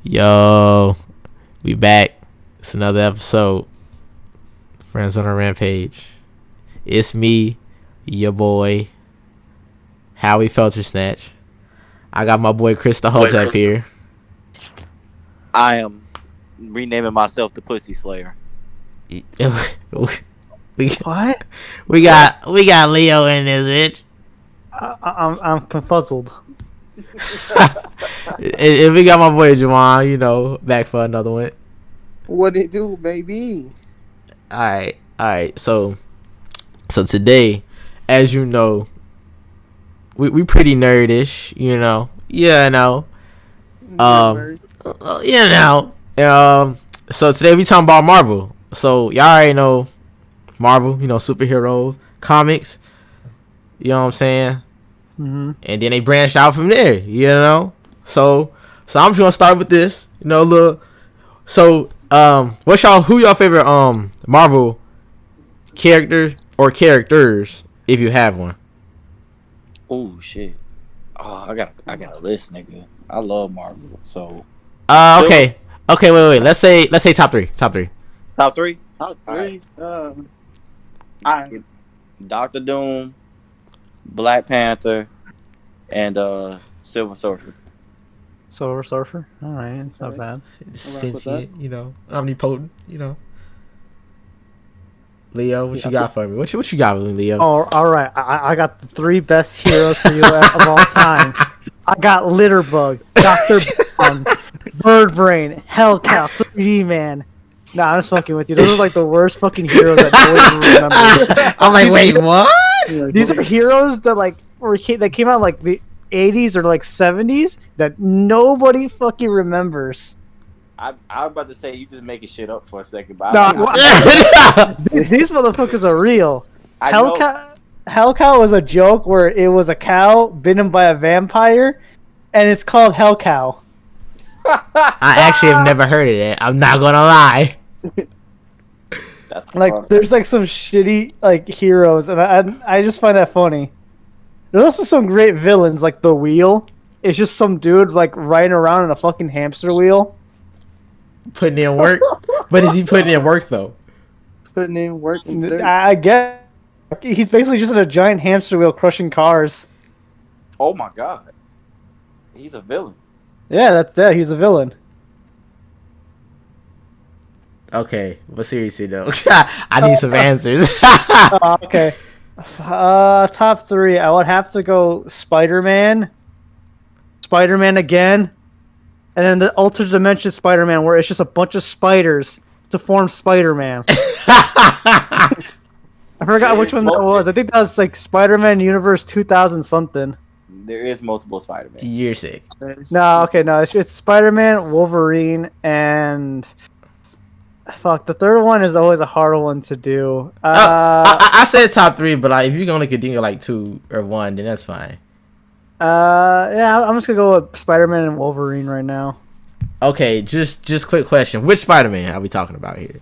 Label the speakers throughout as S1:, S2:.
S1: Yo, we back. It's another episode. Friends on a Rampage. It's me, your boy, Howie Felter Snatch. I got my boy Chris the Hotep here.
S2: I am renaming myself the Pussy Slayer.
S3: What?
S1: We got Leo in this bitch.
S3: I'm confuzzled.
S1: And we got my boy Juwan, back for another one.
S4: What it do, baby?
S1: Alright. So today, as you know, we pretty nerdish, Yeah, I know. So today we talking about Marvel. So y'all already know Marvel, superheroes, comics. You know what I'm saying?
S3: Mm-hmm.
S1: And then they branched out from there, So I'm just gonna start with this, So who y'all favorite Marvel character or characters if you have one?
S2: Oh shit! Oh, I got a list, nigga. I love Marvel. So
S1: okay, wait. Let's say top three.
S2: Top three.
S4: Top three.
S2: Doctor Doom, Black Panther, and Silver Surfer.
S3: Silver Surfer. All right, it's not bad.
S1: Sentient, omnipotent, Leo, what you got for me? What you got for me, Leo?
S3: Oh, all right. I got the three best heroes for you of all time. I got Litterbug, Doctor Bird Brain, Hellcat, 3D Man. Nah, I'm just fucking with you. Those are like the worst fucking heroes that nobody remembers.
S1: I'm like, wait, what?
S3: These are heroes that came out like the 80s or like 70s that nobody fucking remembers.
S2: I was about to say you just making shit up for a second, but
S3: These motherfuckers are real.
S2: Hellcat
S3: Hellcat was a joke where it was a cow bitten by a vampire, and it's called Hellcow.
S1: I actually have never heard of that. I'm not gonna lie.
S2: That's
S3: Like, there's like some shitty like heroes, and I just find that funny. There's also some great villains, like the Wheel. It's just some dude like riding around in a fucking hamster wheel.
S1: Putting in work, but is he putting in work though?
S4: Putting in work.
S3: I get. He's basically just in a giant hamster wheel crushing cars.
S2: Oh my god, he's a villain.
S3: Yeah, that's it. He's a villain.
S1: Okay, but seriously though, I need some answers.
S3: Okay. Top three. I would have to go Spider-Man again, and then the Altered Dimension Spider-Man, where it's just a bunch of spiders to form Spider-Man. I forgot which one that was. I think that was like Spider-Man Universe 2000 something.
S2: There is multiple Spider-Man.
S1: You're sick.
S3: No, it's Spider-Man, Wolverine, and fuck. The third one is always a hard one to do.
S1: I said top three, but if you're gonna continue like two or one, then that's fine.
S3: Yeah, I'm just gonna go with Spider-Man and Wolverine right now.
S1: Okay, just quick question: which Spider-Man are we talking about here?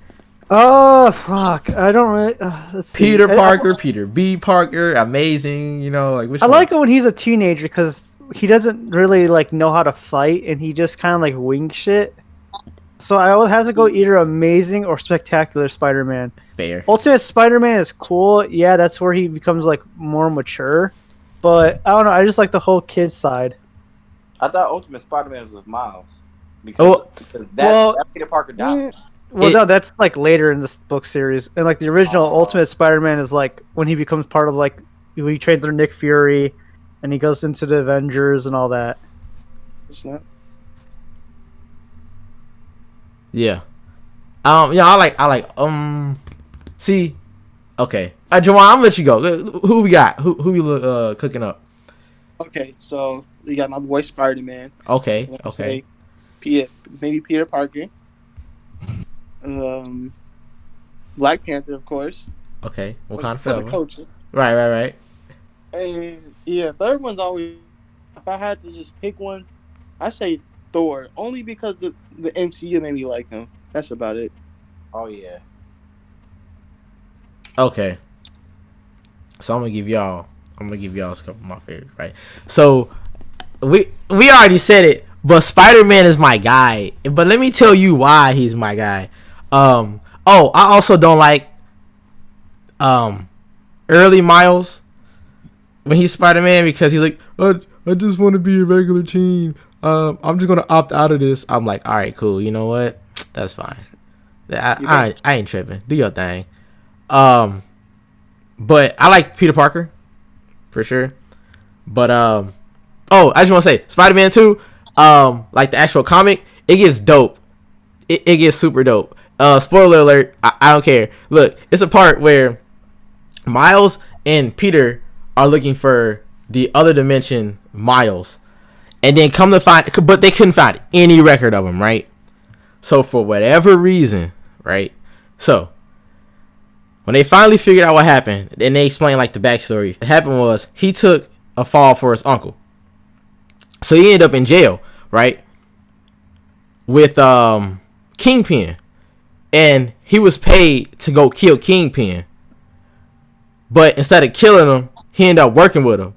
S3: Oh fuck! I don't really. Let's see.
S1: Peter Parker, Peter B. Parker, amazing. Which
S3: I
S1: one?
S3: like it when he's a teenager because he doesn't really like know how to fight, and he just kind of like wing shit. So I would have to go either Amazing or Spectacular Spider-Man.
S1: Fair.
S3: Ultimate Spider-Man is cool. Yeah, that's where he becomes like more mature. But I don't know. I just like the whole kid side.
S2: I thought Ultimate Spider-Man was with Miles because that Peter Parker dies.
S3: Well, no, that's like later in this book series, and like the original Ultimate Spider-Man is like when he becomes part of like when he trains under Nick Fury, and he goes into the Avengers and all that.
S1: Yeah. I like. See. Okay. Juwan, I'm gonna let you go. Who we got? Who you cooking up?
S4: Okay, so we got my boy Spider-Man.
S1: Okay.
S4: Maybe Peter Parker. Black Panther, of course.
S1: Okay. What kind of
S4: for the
S1: film?
S4: coach.
S1: Right.
S4: And yeah, third one's always. If I had to just pick one, I say Thor, only because the MCU made me like him. That's about it.
S2: Oh yeah.
S1: Okay. So I'm gonna give y'all a couple of my favorites, right? So we already said it, But Spider-Man is my guy. But let me tell you why he's my guy. I also don't like early Miles when he's Spider-Man because he's like, I just want to be a regular teen. I'm just gonna opt out of this. I'm like, all right, cool. You know what? That's fine. I ain't tripping. Do your thing. But I like Peter Parker for sure. But I just want to say Spider-Man 2, like the actual comic, it gets dope. It gets super dope. Spoiler alert, I don't care. Look, it's a part where Miles and Peter are looking for the other dimension Miles. And then come to find, but they couldn't find any record of him, right? So for whatever reason, right? So when they finally figured out what happened, and they explained like the backstory, what happened was he took a fall for his uncle. So he ended up in jail, right? With Kingpin. And he was paid to go kill Kingpin. But instead of killing him, he ended up working with him.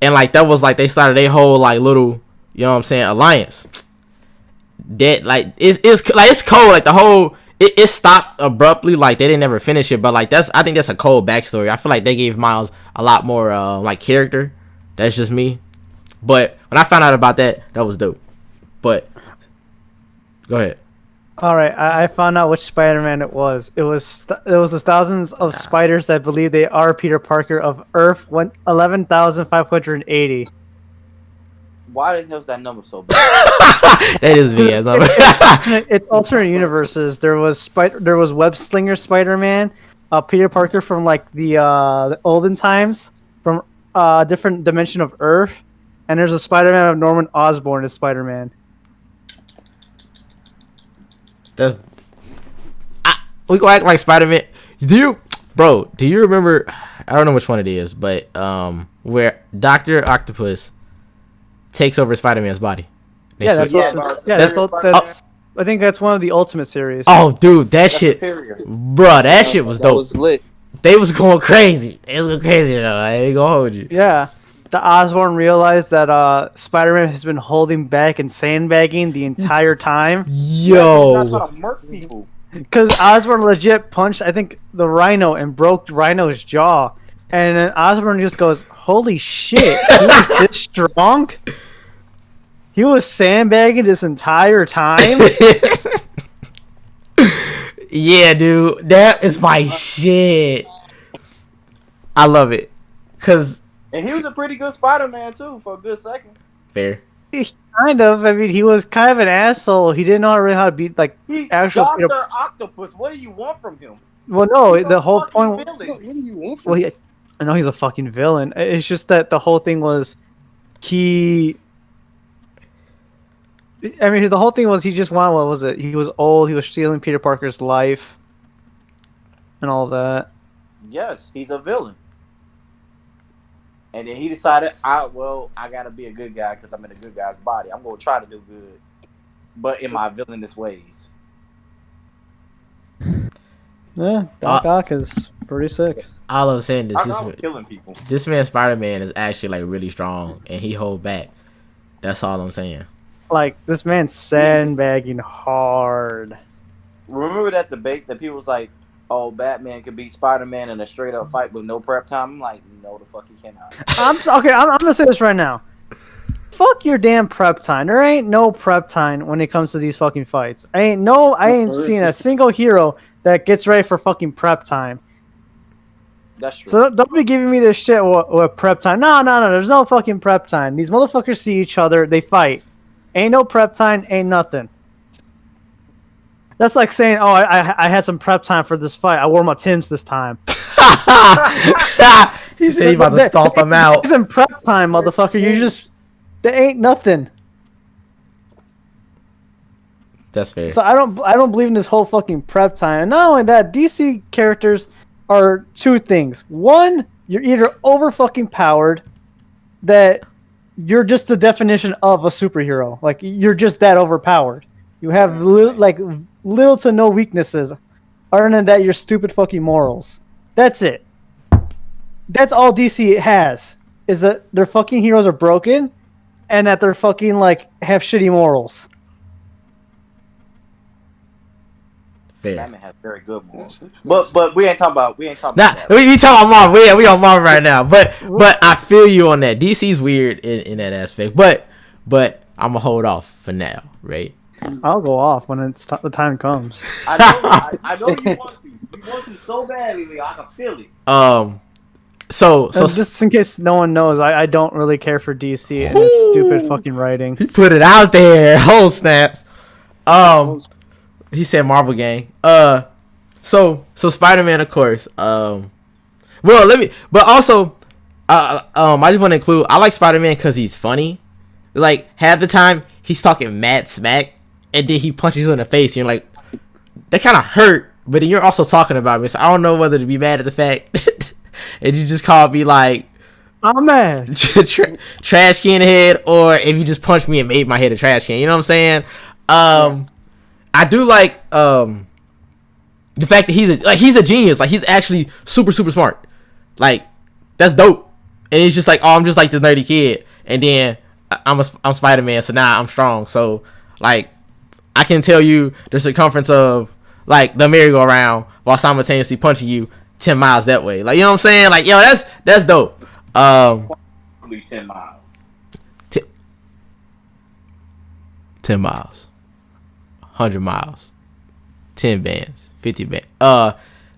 S1: And like that was like they started a whole like little, you know what I'm saying, alliance. That like it's cold. Like the whole it stopped abruptly. Like they didn't ever finish it. But like I think that's a cold backstory. I feel like they gave Miles a lot more like character. That's just me. But when I found out about that was dope. But go ahead.
S3: All right, I found out which Spider-Man it was. It was the thousands of spiders that believe they are Peter Parker of Earth 11,580.
S2: Why the hell is that number so bad?
S1: That is me.
S3: It's alternate universes. There was Web Slinger Spider-Man, Peter Parker from like the olden times, from a different dimension of Earth, and there's a Spider-Man of Norman Osborn as Spider-Man.
S1: We go act like Spider-Man. Do you remember? I don't know which one it is, but where Dr. Octopus takes over Spider-Man's body.
S3: That's I think that's one of the Ultimate series.
S1: Oh, dude, that shit was dope.
S4: Was lit.
S1: They was going crazy. Though. I ain't gonna hold you.
S3: Yeah. The Osborn realized that Spider-Man has been holding back and sandbagging the entire time.
S1: Yo.
S2: He's not trying to murk people.
S3: Because Osborn legit punched, I think, the Rhino and broke Rhino's jaw. And then Osborn just goes, holy shit, he was this strong? He was sandbagging this entire time?
S1: Yeah, dude. That is my shit. I love it.
S2: And he was a pretty good Spider-Man, too, for a good second.
S1: Fair.
S3: Kind of. I mean, he was kind of an asshole. He didn't know really how to be, like,
S2: He's
S3: actual...
S2: Dr. Octopus. What do you want from him?
S3: Well, no,
S2: He's
S3: the
S2: a
S3: whole
S2: fucking
S3: point...
S2: villain.
S4: What do you want from
S3: Well, I know he's a fucking villain. It's just that the whole thing was the whole thing was he just wanted, what was it? He was old, he was stealing Peter Parker's life and all that.
S2: Yes, he's a villain. And then he decided, I gotta be a good guy because I'm in a good guy's body. I'm gonna try to do good, but in my villainous ways.
S3: Yeah, Doc Ock is pretty sick.
S1: All I'm saying is
S2: I was killing people.
S1: this man Spider-Man is actually like really strong and he hold back. That's all I'm saying.
S3: Like, this man's sandbagging hard.
S2: Remember that debate that people was like, oh, Batman could beat Spider-Man in a straight up fight with no prep time? I'm like, no, the fuck he cannot.
S3: I'm gonna say this right now. Fuck your damn prep time. There ain't no prep time when it comes to these fucking fights. I ain't seen a single hero that gets ready for fucking prep time.
S2: That's true.
S3: So don't be giving me this shit with prep time. No. There's no fucking prep time. These motherfuckers see each other. They fight. Ain't no prep time. Ain't nothing. That's like saying, oh, I had some prep time for this fight. I wore my Timbs this time.
S1: He said he about to stomp him out.
S3: It's in prep time, motherfucker. There ain't nothing.
S1: That's fair.
S3: So I don't believe in this whole fucking prep time. And not only that, DC characters are two things. One, you're either over fucking powered, that you're just the definition of a superhero. Like, you're just that overpowered. You have little to no weaknesses. Other than that, you're stupid fucking morals. That's it. That's all DC has. Is that their fucking heroes are broken, and that they're fucking like have shitty morals.
S1: Fair.
S2: Batman has very good morals. But we ain't talking about
S1: Nah,
S2: that.
S1: we talking about Marvel. We on Marvel right now. But I feel you on that. DC's weird in that aspect. But I'm gonna hold off for now, right?
S3: I'll go off when the time comes.
S2: I know you want to. You want to so badly, Leo. I can feel it.
S1: So
S3: Just in case no one knows, I don't really care for DC and its stupid fucking writing.
S1: he put it out there. Whole snaps. He said Marvel gang. So Spider-Man, of course. Well, but also, I just want to include. I like Spider-Man because he's funny. Like half the time he's talking mad smack, and then he punches you in the face. And you're like, that kind of hurt. But then you're also talking about me, so I don't know whether to be mad at the fact, and you just called me like,
S3: I'm mad.
S1: trash can head, or if you just punched me and made my head a trash can. You know what I'm saying? I do like the fact that he's a genius. Like he's actually super smart. Like that's dope. And he's just like, oh, I'm just like this nerdy kid, and then I'm Spider-Man, so now I'm strong. So like I can tell you the circumference of like the merry-go-round while simultaneously punching you 10 miles that way. Like you know what I'm saying? Like yo, that's dope.
S2: Probably 10 miles.
S1: 10 miles. 100 miles, 10 bands, 50 bands.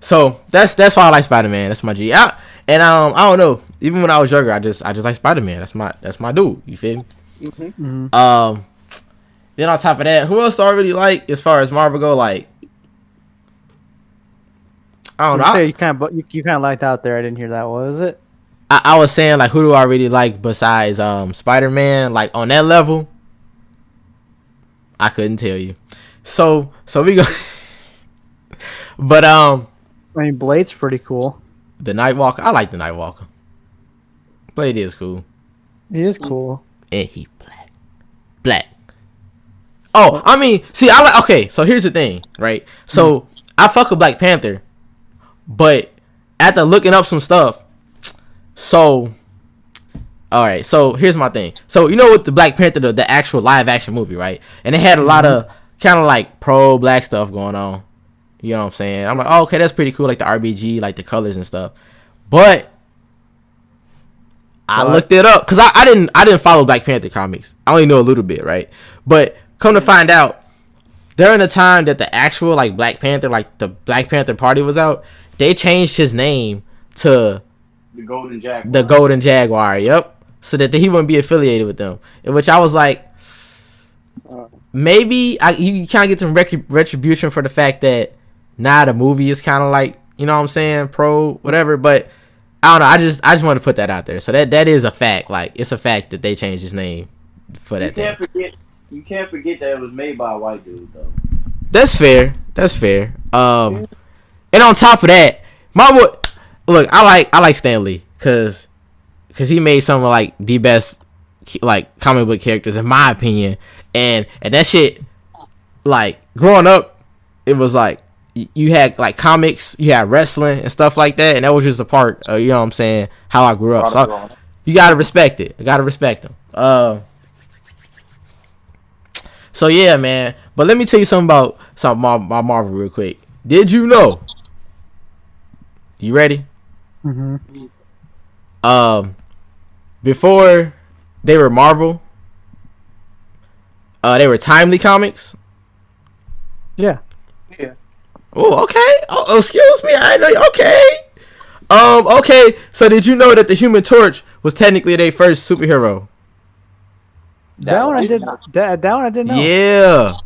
S1: So that's why I like Spider-Man. That's my G. I don't know. Even when I was younger, I just like Spider-Man. That's my dude. You feel me?
S3: Mm-hmm.
S1: Then on top of that, who else do I really like as far as Marvel go? Like, I don't know.
S3: You kind of liked out there. I didn't hear that. What was it?
S1: I was saying like, who do I really like besides Spider-Man? Like on that level, I couldn't tell you. So we go. But
S3: I mean, Blade's pretty cool.
S1: The Nightwalker, I like the Nightwalker. Blade is cool.
S3: He is cool.
S1: And he black. Oh, I mean, see, I like. Okay, so here's the thing, right? So I fuck with Black Panther, but after looking up some stuff, so all right. So here's my thing. So you know, with the Black Panther, the actual live action movie, right? And it had a lot of kind of like pro black stuff going on. You know what I'm saying? I'm like, oh, okay, that's pretty cool, like the RBG, like the colors and stuff. But I looked it up because I didn't follow Black Panther comics. I only know a little bit, right? But come to find out, during the time that the actual like Black Panther, like the Black Panther Party was out, they changed his name to
S2: the Golden Jaguar.
S1: The Golden Jaguar, yep. So that he wouldn't be affiliated with them. In which I was like, maybe you kind of get some retribution for the fact that now the movie is kind of like, you know what I'm saying, pro whatever. But I don't know. I just want to put that out there. So that is a fact. Like it's a fact that they changed his name for that thing.
S2: You can't forget that it was made by a white dude though.
S1: That's fair. And on top of that, look, I like Stan Lee because he made some of like the best like comic book characters in my opinion. And that shit, like growing up, it was like you had like comics, you had wrestling and stuff like that, and that was just a part of, you know what I'm saying, how I grew up. So you gotta respect it. I gotta respect them. So yeah, man. But let me tell you something about my Marvel real quick. Did you know? You ready?
S3: Mm-hmm.
S1: Before they were Marvel, they were Timely Comics.
S3: Yeah.
S1: Oh, okay. Oh, excuse me. I know. Okay. Okay. So did you know that the Human Torch was technically their first superhero?
S3: That one I did. That one I didn't know.
S1: Yeah.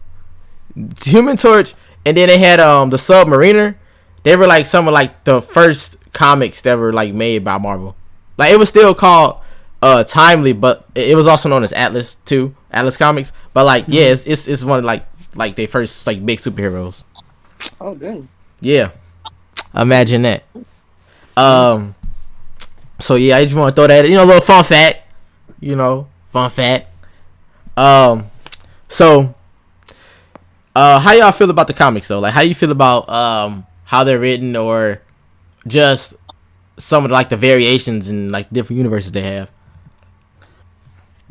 S1: Human Torch, and then they had the Submariner. They were like some of like the first comics that were like made by Marvel. Like it was still called Timely, but it was also known as Atlas too. Atlas Comics. But like yeah, it's one of like their first like big superheroes.
S4: Oh dang. Yeah.
S1: Imagine that. So yeah, I just want to throw that, a little fun fact. Fun fact. So how y'all feel about the comics though? Like how you feel about how they're written, or just some of like the variations and like different universes they have?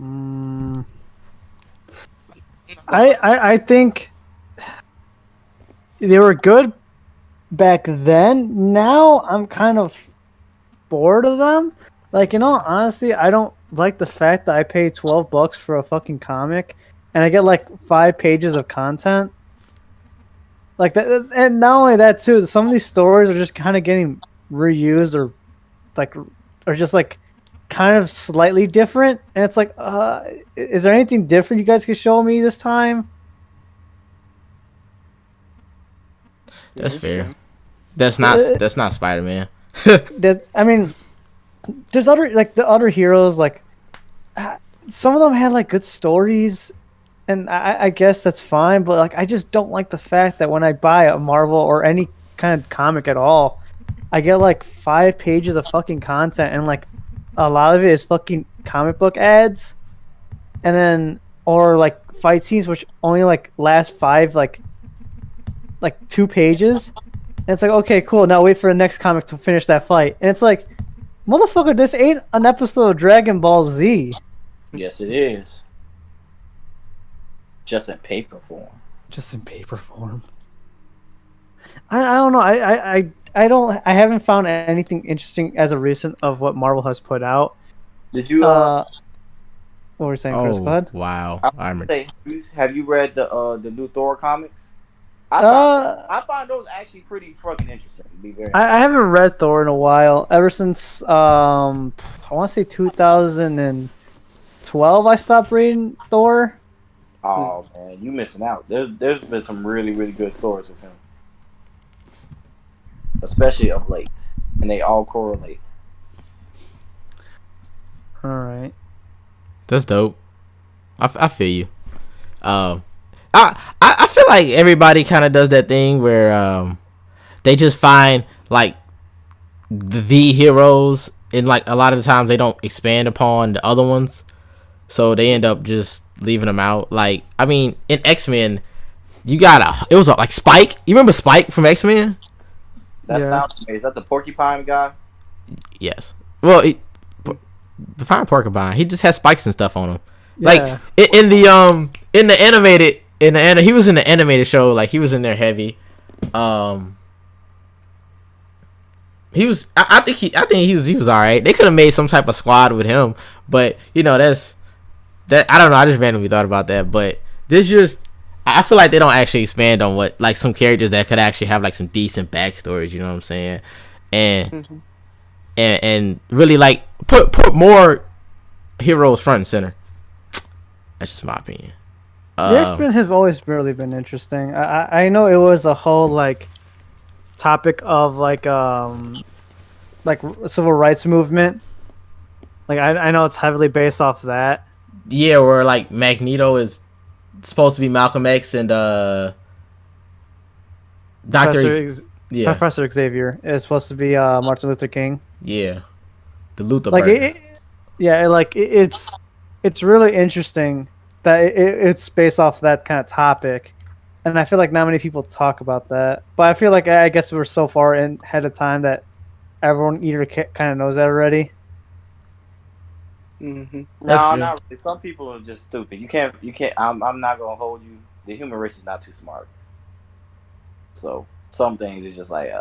S3: Mm, I think they were good back then. Now I'm kind of bored of them. Like, in all honesty, I don't like the fact that I pay $12 for a fucking comic and I get like 5 pages of content. Like that, and not only that too. Some of these stories are just kind of getting reused or like, or just like kind of slightly different. And it's like, is there anything different you guys could show me this time?
S1: That's fair. That's not Spider-Man.
S3: I mean, there's other like the other heroes. Like some of them had like good stories, and I guess that's fine. But like, I just don't like the fact that when I buy a Marvel or any kind of comic at all, I get like 5 pages of fucking content, and like a lot of it is fucking comic book ads, and then or like fight scenes which only like last five like 2 pages. And it's like, okay, cool. Now wait for the next comic to finish that fight, and it's like, motherfucker, this ain't an episode of Dragon Ball Z.
S2: Yes, it is. Just in paper form.
S3: Just in paper form. I don't know. I haven't found anything interesting as of recent of what Marvel has put out.
S2: Did you?
S3: What were you saying, Chris? Go ahead.
S1: Wow.
S2: I would say, have you read the new Thor comics? I find those actually pretty fucking interesting. To be very.
S3: I haven't read Thor in a while. Ever since I want to say 2012, I stopped reading Thor.
S2: Oh man, you missing out. There's been some really really good stories with him, especially of late, and they all correlate.
S3: All right.
S1: That's dope. I feel you. I feel like everybody kind of does that thing where they just find like the heroes, and like a lot of the times they don't expand upon the other ones, so they end up just leaving them out. Like, I mean, in X-Men, it was like Spike. You remember Spike from X-Men?
S2: That
S3: Yeah.
S2: sounds amazing. Is that the porcupine guy?
S1: Yes. Well, define porcupine. He just has spikes and stuff on him.
S3: Yeah.
S1: Like he was in the animated show. Like, he was in there heavy. He was. I think he was all right. They could have made some type of squad with him, but you know that. I don't know. I just randomly thought about that, but this just. I feel like they don't actually expand on what, like, some characters that could actually have like some decent backstories. You know what I'm saying? And and really like put more heroes front and center. That's just my opinion.
S3: The X-Men have always really been interesting. I know it was a whole like topic of like civil rights movement. Like I know it's heavily based off that.
S1: Yeah, where like Magneto is supposed to be Malcolm X and
S3: Professor Xavier is supposed to be Martin Luther King.
S1: Yeah, the Luther.
S3: Like it's really interesting that it's based off that kind of topic, and I feel like not many people talk about that. But I feel like I guess we're so far ahead of time that everyone either kind of knows that already.
S4: Mm-hmm.
S2: No, not really. Some people are just stupid. You can't. I'm not gonna hold you. The human race is not too smart. So some things is just like,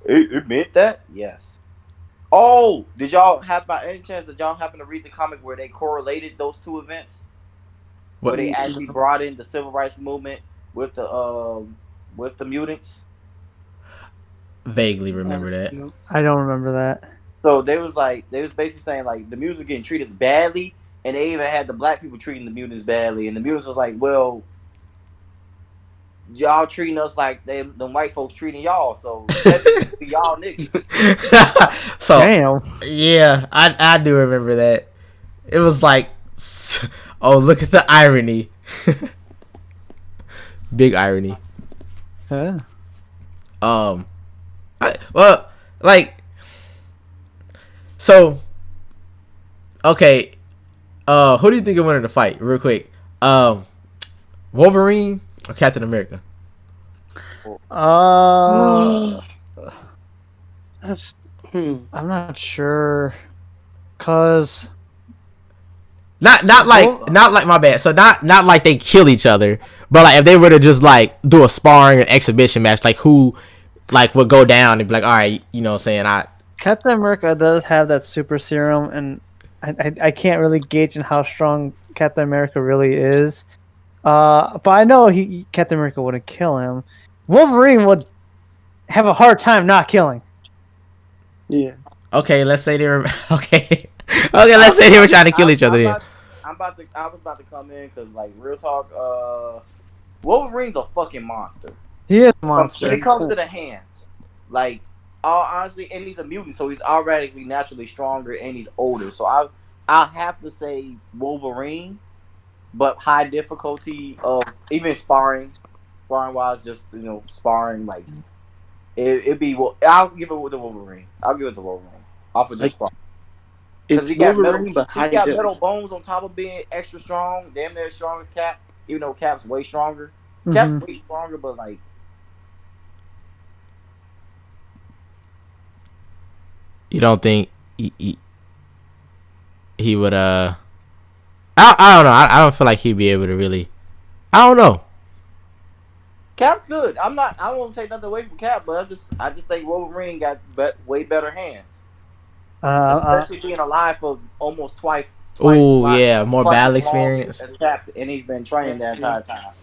S2: it meant that? Yes. Oh, did y'all have by any chance did y'all happen to read the comic where they correlated those two events?
S1: What?
S2: Where they actually brought in the civil rights movement with the mutants?
S1: Vaguely remember that.
S3: I don't remember that.
S2: So they was basically saying like the mutants were getting treated badly, and they even had the black people treating the mutants badly, and the mutants was like, well, y'all treating us like the white folks treating y'all, so that be y'all niggas.
S1: So
S3: Damn.
S1: yeah, I do remember that. It was like, oh, look at the irony. Big irony.
S3: Yeah.
S1: So, okay, who do you think will win in the fight, real quick? Wolverine or Captain America?
S4: That's
S3: I'm not sure, cause
S1: Not like my bad. So not like they kill each other, but like if they were to just like do a sparring and exhibition match, like who like would go down and be like, all right, you know what I'm saying?
S3: Captain America does have that super serum, and I can't really gauge in how strong Captain America really is. But I know Captain America wouldn't kill him. Wolverine would have a hard time not killing.
S4: Yeah.
S1: Okay, let's say they were okay. Let's say they were trying to kill each other.
S2: I was about to come in because, like, real talk. Wolverine's a fucking monster.
S3: He is a
S2: When
S3: monster.
S2: it comes to the hands, like, all honestly, and he's a mutant, so he's already naturally stronger and he's older. So I'll have to say Wolverine, but high difficulty of even sparring wise, just sparring like it'd be. I'll give it with the Wolverine. Off of just sparring.
S4: It's
S2: He got
S4: Wolverine, but high def.
S2: metal bones on top of being extra strong, damn near as strong as Cap. Even though Cap's way stronger.
S3: Mhm.
S2: Cap's way stronger, but like.
S1: You don't think he would I don't know. I don't feel like he'd be able to really. I don't know.
S2: Cap's good. I won't take nothing away from Cap, but I just think Wolverine got way better hands. Especially being alive for almost twice.
S1: Oh yeah, more
S2: twice
S1: battle
S2: as long
S1: experience.
S2: as Cap, and he's been training that entire time.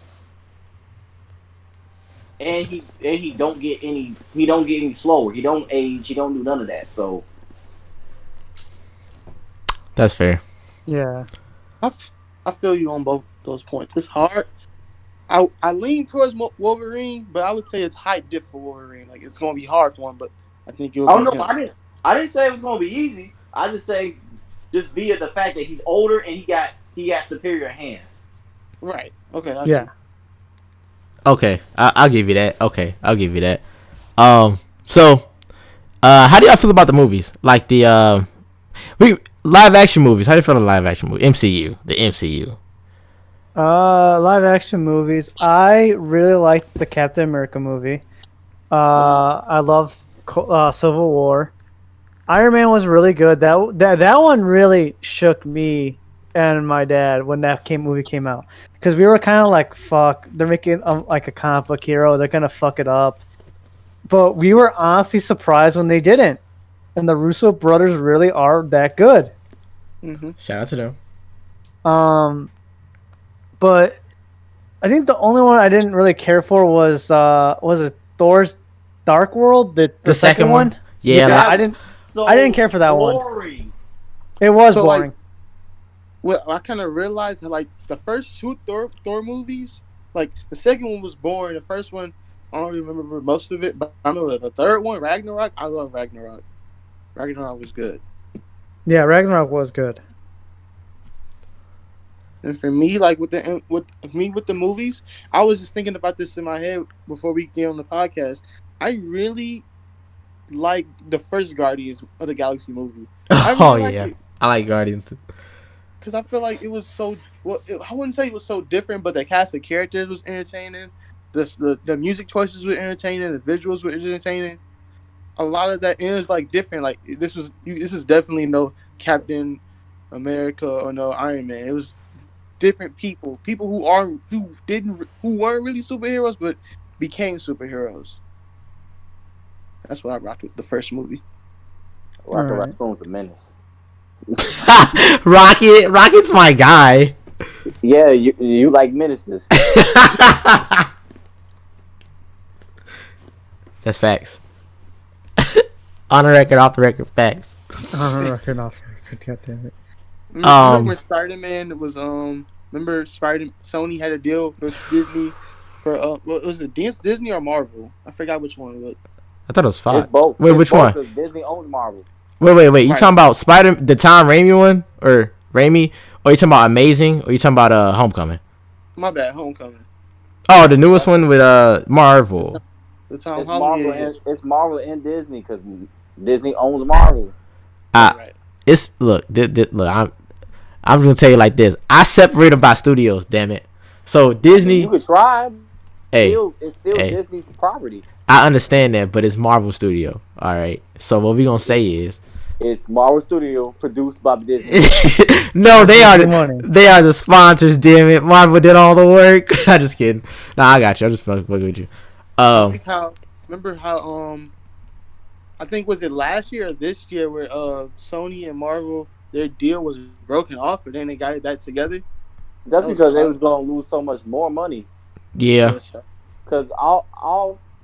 S2: And he don't get any slower. He don't age. He don't do none of that. So
S1: That's fair.
S3: Yeah.
S4: I feel you on both those points. It's hard. I lean towards Wolverine, but I would say it's high diff for Wolverine. Like, it's gonna be hard for him, but I think it'll.
S2: oh no, I didn't say it was gonna be easy. I just say just via the fact that he's older and he got superior hands.
S4: Right. Okay.
S3: Yeah.
S1: Okay, I'll give you that. Okay, I'll give you that. So, how do y'all feel about the movies? Like the live action movies. How do you feel about live action movie? The MCU.
S3: Live action movies. I really liked the Captain America movie. I love Civil War. Iron Man was really good. That one really shook me and my dad when that movie came out, because we were kind of like, fuck, they're making like a comic book hero, they're gonna fuck it up. But we were honestly surprised when they didn't, and the Russo brothers really are that good.
S4: Mm-hmm.
S1: Shout out to them.
S3: But I think the only one I didn't really care for was it Thor's Dark World, the second one.
S1: Yeah,
S3: I didn't care for that
S2: boring.
S3: one. It was
S4: So,
S3: boring.
S4: Well, I kind of realized that, like, the first two Thor movies, like, the second one was boring. The first one, I don't remember most of it, but I remember the third one, Ragnarok. I love Ragnarok. Ragnarok was good.
S3: Yeah, Ragnarok was good.
S4: And for me, like, with the movies, I was just thinking about this in my head before we get on the podcast. I really like the first Guardians of the Galaxy movie. I really
S1: I like Guardians.
S4: Because I feel like it was so. Well, I wouldn't say it was so different, but the cast of characters was entertaining. The music choices were entertaining. The visuals were entertaining. A lot of that is like different. Like, this is definitely no Captain America or no Iron Man. It was different people who weren't really superheroes but became superheroes. That's what I rocked with the first movie.
S2: Rocket Raccoon's a menace.
S1: Rocket's my guy.
S2: Yeah, you like menaces.
S1: That's facts. On the record, off the record, facts.
S3: God damn it.
S4: Remember when Spider-Man was remember Sony had a deal with Disney for was it Disney or Marvel? I forgot which one it was.
S1: I thought it was 5.
S2: It's both.
S1: Wait, which one?
S2: Because Disney owns Marvel.
S1: Wait. You
S4: Right.
S1: talking about the Tom Raimi one, or Raimi, or you talking about Amazing, or you talking about Homecoming?
S4: My bad, Homecoming.
S1: Oh, the newest one with Marvel.
S4: The Tom
S2: It's
S4: Holland.
S2: Marvel. It's Marvel and Disney because Disney owns Marvel.
S4: Right.
S1: It's look. I'm just gonna tell you like this. I separate them by studios. Damn it. So Disney.
S2: You could try.
S1: Hey,
S2: It's still Disney's property.
S1: I understand that, but it's Marvel Studio. All right. So what we gonna say is,
S2: It's Marvel Studio, produced by Disney.
S1: No, they are
S3: Money.
S1: they are the sponsors. Damn it, Marvel did all the work. I'm just kidding. Nah, I got you. I'm just fucking with you.
S4: Like remember how I think was it last year or this year where Sony and Marvel their deal was broken off, and then they got it back together.
S2: That's
S4: That was
S2: because they
S4: fun.
S2: was gonna lose so much more money.
S1: Yeah.
S2: Because all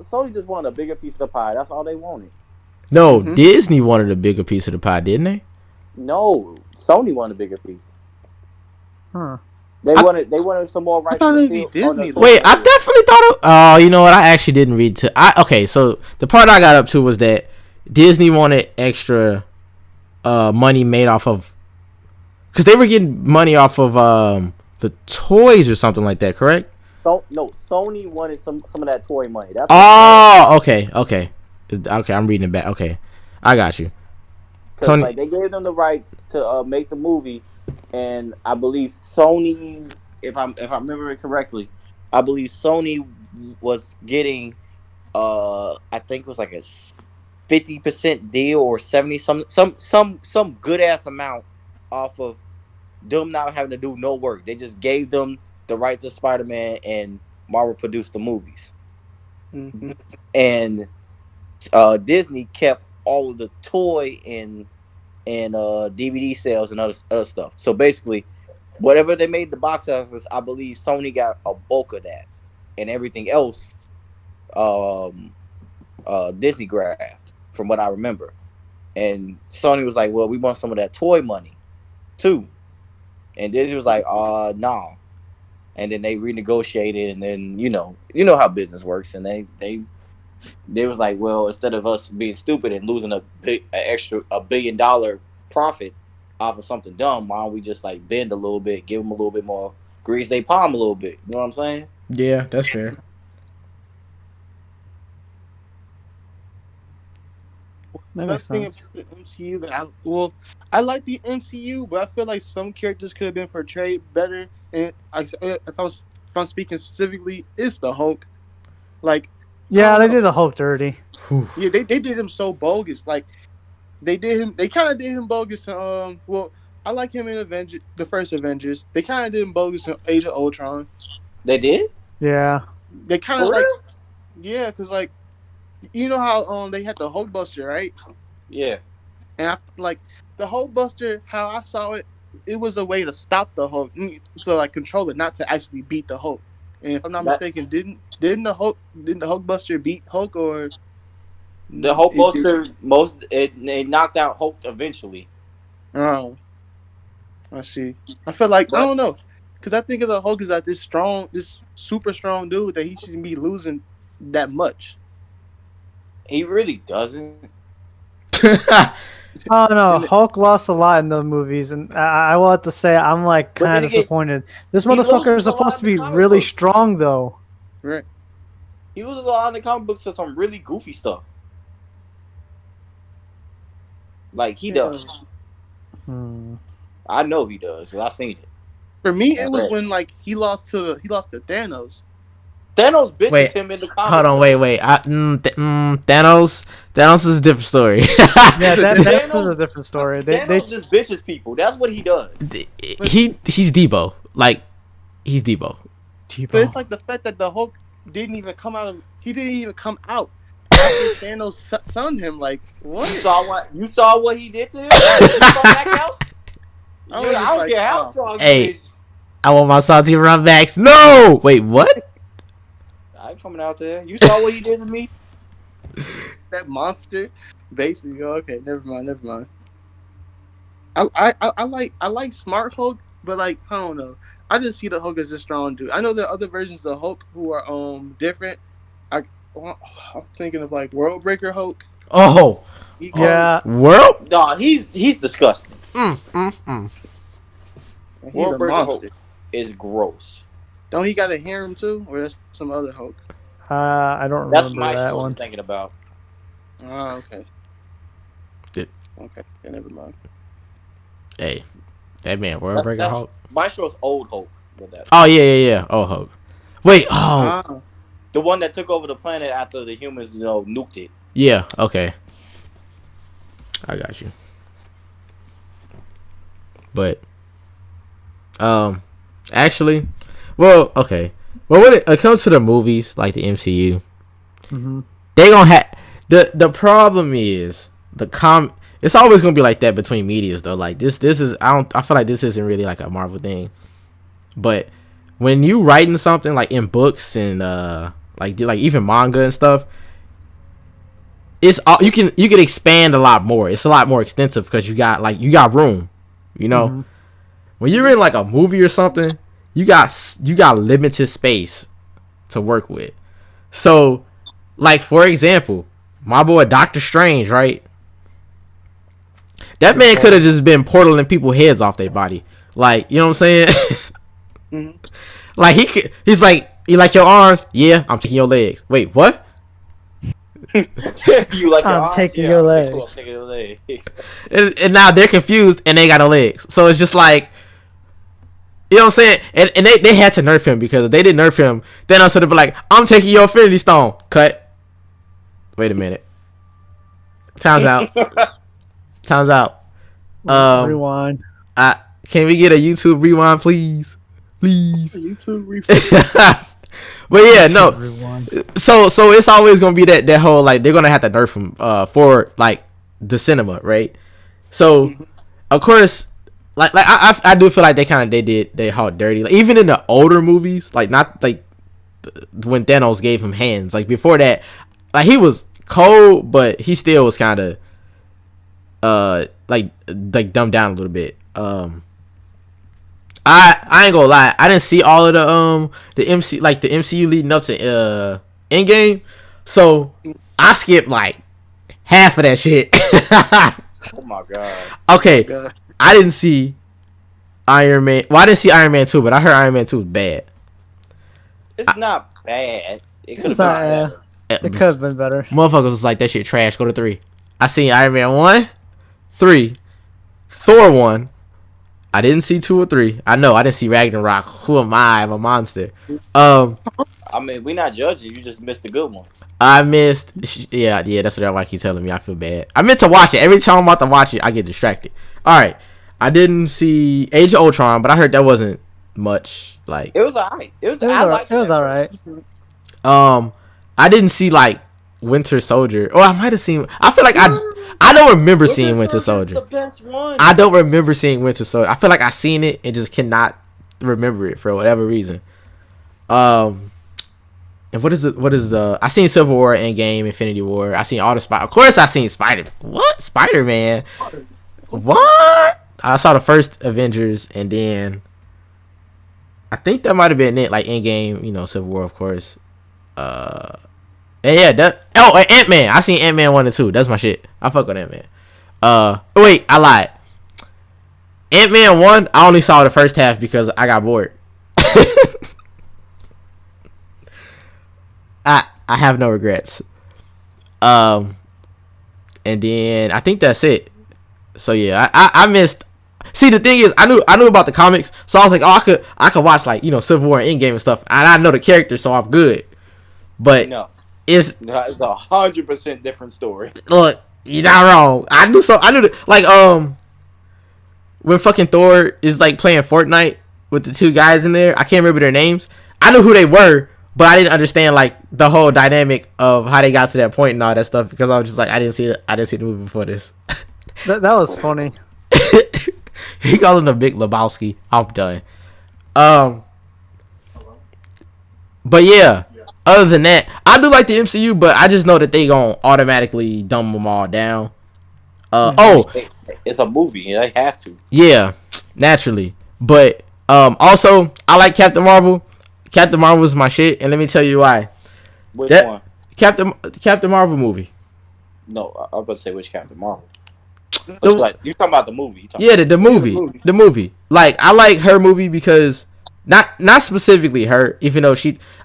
S2: Sony just wanted a bigger piece of the pie. That's all they wanted.
S1: No,
S4: Mhm.
S1: Disney wanted a bigger piece of the pie, didn't they?
S2: No, Sony wanted a bigger piece.
S3: Huh.
S2: They wanted some more rights.
S4: thought
S2: to
S4: it'd
S2: the
S4: be
S2: field-
S4: Disney,
S2: on the
S4: though.
S1: Wait, I
S2: field.
S1: definitely thought of. Oh, you know what? I actually didn't read to. Okay, so the part I got up to was that Disney wanted extra money made off of, because they were getting money off of the toys or something like that, correct?
S2: No, Sony wanted some of that toy money. That's
S1: Oh, okay. Okay, I'm reading it back. Okay, I got you.
S2: because
S1: Tony-
S2: like they gave them the rights to make the movie, and I believe Sony, if I remember it correctly, I believe Sony was getting I think it was like a 50% deal or 70 some good ass amount off of them not having to do no work. They just gave them the rights to Spider-Man, and Marvel produced the movies.
S4: Mhm.
S2: And Disney kept all of the toy and DVD sales and other stuff. So basically, whatever they made the box office, I believe Sony got a bulk of that, and everything else, Disney grabbed, from what I remember. And Sony was like, "Well, we want some of that toy money, too." And Disney was like, nah." And then they renegotiated, and then you know how business works, and they was like, well, instead of us being stupid and losing a extra $1 billion profit off of something dumb, why don't we just like bend a little bit, give them a little bit more, grease their palm a little bit. You know what I'm saying?
S1: Yeah, that's fair.
S3: That
S4: Another
S3: makes
S4: thing
S3: sense.
S4: about the MCU that I like the MCU, but I feel like some characters could have been portrayed better. And if I'm speaking specifically, it's the Hulk. Like,
S3: Yeah,
S4: I
S3: they
S4: don't know.
S3: did the Hulk dirty.
S4: Yeah, they did him so bogus. Like, they kind of did him bogus. Well, I like him in the first Avengers. They kind of did him bogus in Age of Ultron.
S2: They did.
S3: Yeah.
S4: They kind
S2: For
S4: of like,
S2: real?
S4: yeah, because like, you know how they had the Hulkbuster, right?
S2: Yeah.
S4: And I, like the Hulkbuster, how I saw it, it was a way to stop the Hulk, so like control it, not to actually beat the Hulk. And if I'm not mistaken, didn't the Hulkbuster beat Hulk or
S2: The Hulkbuster it knocked out Hulk eventually.
S4: Oh, I see. I feel like I don't know, because I think of the Hulk as like this super strong dude that he shouldn't be losing that much.
S2: He really doesn't.
S3: Oh no,
S4: And it-
S3: Hulk lost a lot in the movies, and I will have to say I'm like
S2: But
S3: kind
S2: then
S3: of
S2: again,
S3: disappointed. This
S2: he
S3: motherfucker is
S2: loses a lot
S3: supposed to
S2: in
S3: be
S2: the comic
S3: really
S2: books.
S3: strong though.
S4: Right.
S2: He loses a lot in the comic books for some really goofy stuff. Like he does.
S3: Hmm.
S2: I know he does because I seen it.
S4: For me, it was
S2: Right.
S4: when like he lost to Thanos.
S2: Thanos bitches
S1: Wait,
S2: him in the comics.
S1: Hold on, wait. Thanos is a different story.
S3: Yeah, that's
S2: Thanos-
S3: a different story.
S2: Thanos
S3: They
S2: just bitches people. That's what he does.
S1: he's Debo. Like he's Debo.
S4: But it's like the fact that the Hulk didn't even come out. He didn't even come out after Thanos sunned him. Like what?
S2: You saw what he did to him? You come back out?
S4: I
S2: Yeah,
S4: was
S2: I
S4: just
S2: don't
S4: like,
S2: care how
S4: oh.
S2: strong
S1: Hey.
S2: he is.
S1: I want my salty run backs. No, wait, what?
S2: I ain't coming out there. You saw what he did to me?
S4: That monster, basically. Okay, never mind. I like Smart Hulk, but like I don't know. I just see the Hulk as a strong dude. I know there are other versions of Hulk who are different. I'm thinking of like World Breaker Hulk.
S1: Oh,
S3: yeah,
S1: world.
S2: Nah, he's disgusting.
S4: He's
S2: World
S4: a
S2: Breaker
S4: monster.
S2: Hulk is gross.
S4: Don't he got a harem too, or that's some other Hulk?
S3: I don't
S2: That's
S3: remember
S2: my
S3: that
S2: show I'm
S3: one.
S2: thinking about.
S4: Oh, okay.
S1: Did-
S4: Okay, yeah, never mind.
S1: Hey, that man, world
S2: That's-
S1: breaker
S2: that's-
S1: Hulk.
S2: My show's old Hulk with that.
S1: Oh yeah. Oh Hulk. Wait. Oh
S4: Ah,
S2: The one that took over the planet after the humans, nuked it.
S1: yeah. Okay. I got you. But actually, well, okay. Well, when it comes to the movies like the MCU, they gonna have the problem is it's always gonna be like that between medias though. Like this is I feel like this isn't really like a Marvel thing. But when you writing something like in books and like even manga and stuff, it's all you can expand a lot more. It's a lot more extensive because you got room, you know. When you're in like a movie or something, you got limited space to work with. So, like for example, my boy Doctor Strange, right? That man could have just been portaling people's heads off their body, like, you know what I'm saying? Like he's like, you like your arms? Yeah, I'm taking your legs. Wait, what?
S2: You like your
S3: I'm
S2: arms?
S3: taking
S2: Yeah,
S3: your
S2: okay, cool, I'm
S3: legs.
S2: taking your legs.
S1: And now they're confused and they got no legs. So it's just like, you know what I'm saying? And they had to nerf him, because if they didn't nerf him, then also they'd be like, I'm taking your Infinity Stone. Cut. Wait a minute. Time's out. Time's out.
S3: Rewind.
S1: Can we get a YouTube rewind, please? Please.
S4: YouTube refresh.
S1: But yeah, no.
S3: Rewind.
S1: So it's always gonna be that whole, like, they're gonna have to nerf him for like the cinema, right? So of course, like I do feel like they hauled dirty. Like, even in the older movies, like not like when Thanos gave him hands. Like before that, like he was cold, but he still was kind of like dumbed down a little bit. I ain't gonna lie, I didn't see all of the MCU leading up to Endgame, so I skipped like half of that shit.
S2: Oh my god.
S1: Okay,
S4: God.
S1: I didn't see Iron Man. Well, I didn't see Iron Man 2, but I heard Iron Man 2 was bad.
S2: It's not bad. It could have
S3: It's
S2: been
S3: not,
S2: better.
S3: It could have been better.
S1: Motherfuckers was like, that shit trash, go to 3. I seen Iron Man 1, 3, Thor 1. I didn't see 2 or 3. I know, I didn't see Ragnarok. Who am I? I'm a monster.
S2: I mean, we're not judging. You just missed a good one.
S1: I missed. Yeah, that's what everybody keeps telling me. I feel bad. I meant to watch it. Every time I'm about to watch it, I get distracted. All right, I didn't see Age of Ultron, but I heard that wasn't much. Like,
S2: It was alright. It was
S3: alright.
S1: I didn't see like Winter Soldier. Oh, I might have seen. I feel like I don't remember seeing Winter Soldier.
S2: The best one.
S1: I don't remember seeing Winter Soldier. I feel like I seen it and just cannot remember it for whatever reason. And what is the? I seen Civil War, Endgame, Infinity War. I seen all the Spider. Of course, I seen Spider. What? Spider-Man? What? I saw the first Avengers, and then I think that might have been it. Like Endgame, Civil War, of course. And yeah, and Ant-Man. I seen Ant-Man 1 and 2. That's my shit. I fuck with Ant-Man. Wait, I lied. Ant-Man 1, I only saw the first half because I got bored. I have no regrets. And then I think that's it. So yeah, I missed. See, the thing is, I knew about the comics, so I was like, oh, I could watch like Civil War and Endgame and stuff, and I know the characters, so I'm good. But
S2: No,
S1: it's
S2: it's 100% different story.
S1: look, you're not wrong. I knew when fucking Thor is like playing Fortnite with the two guys in there, I can't remember their names. I knew who they were, but I didn't understand like the whole dynamic of how they got to that point and all that stuff, because I was just like, I didn't see the movie before this.
S3: That was funny.
S1: He called him the Big Lebowski. I'm done. But yeah, other than that, I do like the MCU, but I just know that they gonna automatically dumb them all down.
S2: It's a movie. They have to.
S1: Yeah, naturally. But also, I like Captain Marvel. Captain Marvel is my shit, and let me tell you why.
S2: Which one?
S1: Captain Marvel movie.
S2: No, I was about to say which Captain Marvel.
S1: The-
S2: Like, you talking about the movie?
S1: Yeah, the movie. Like, I like her movie because not specifically her, even though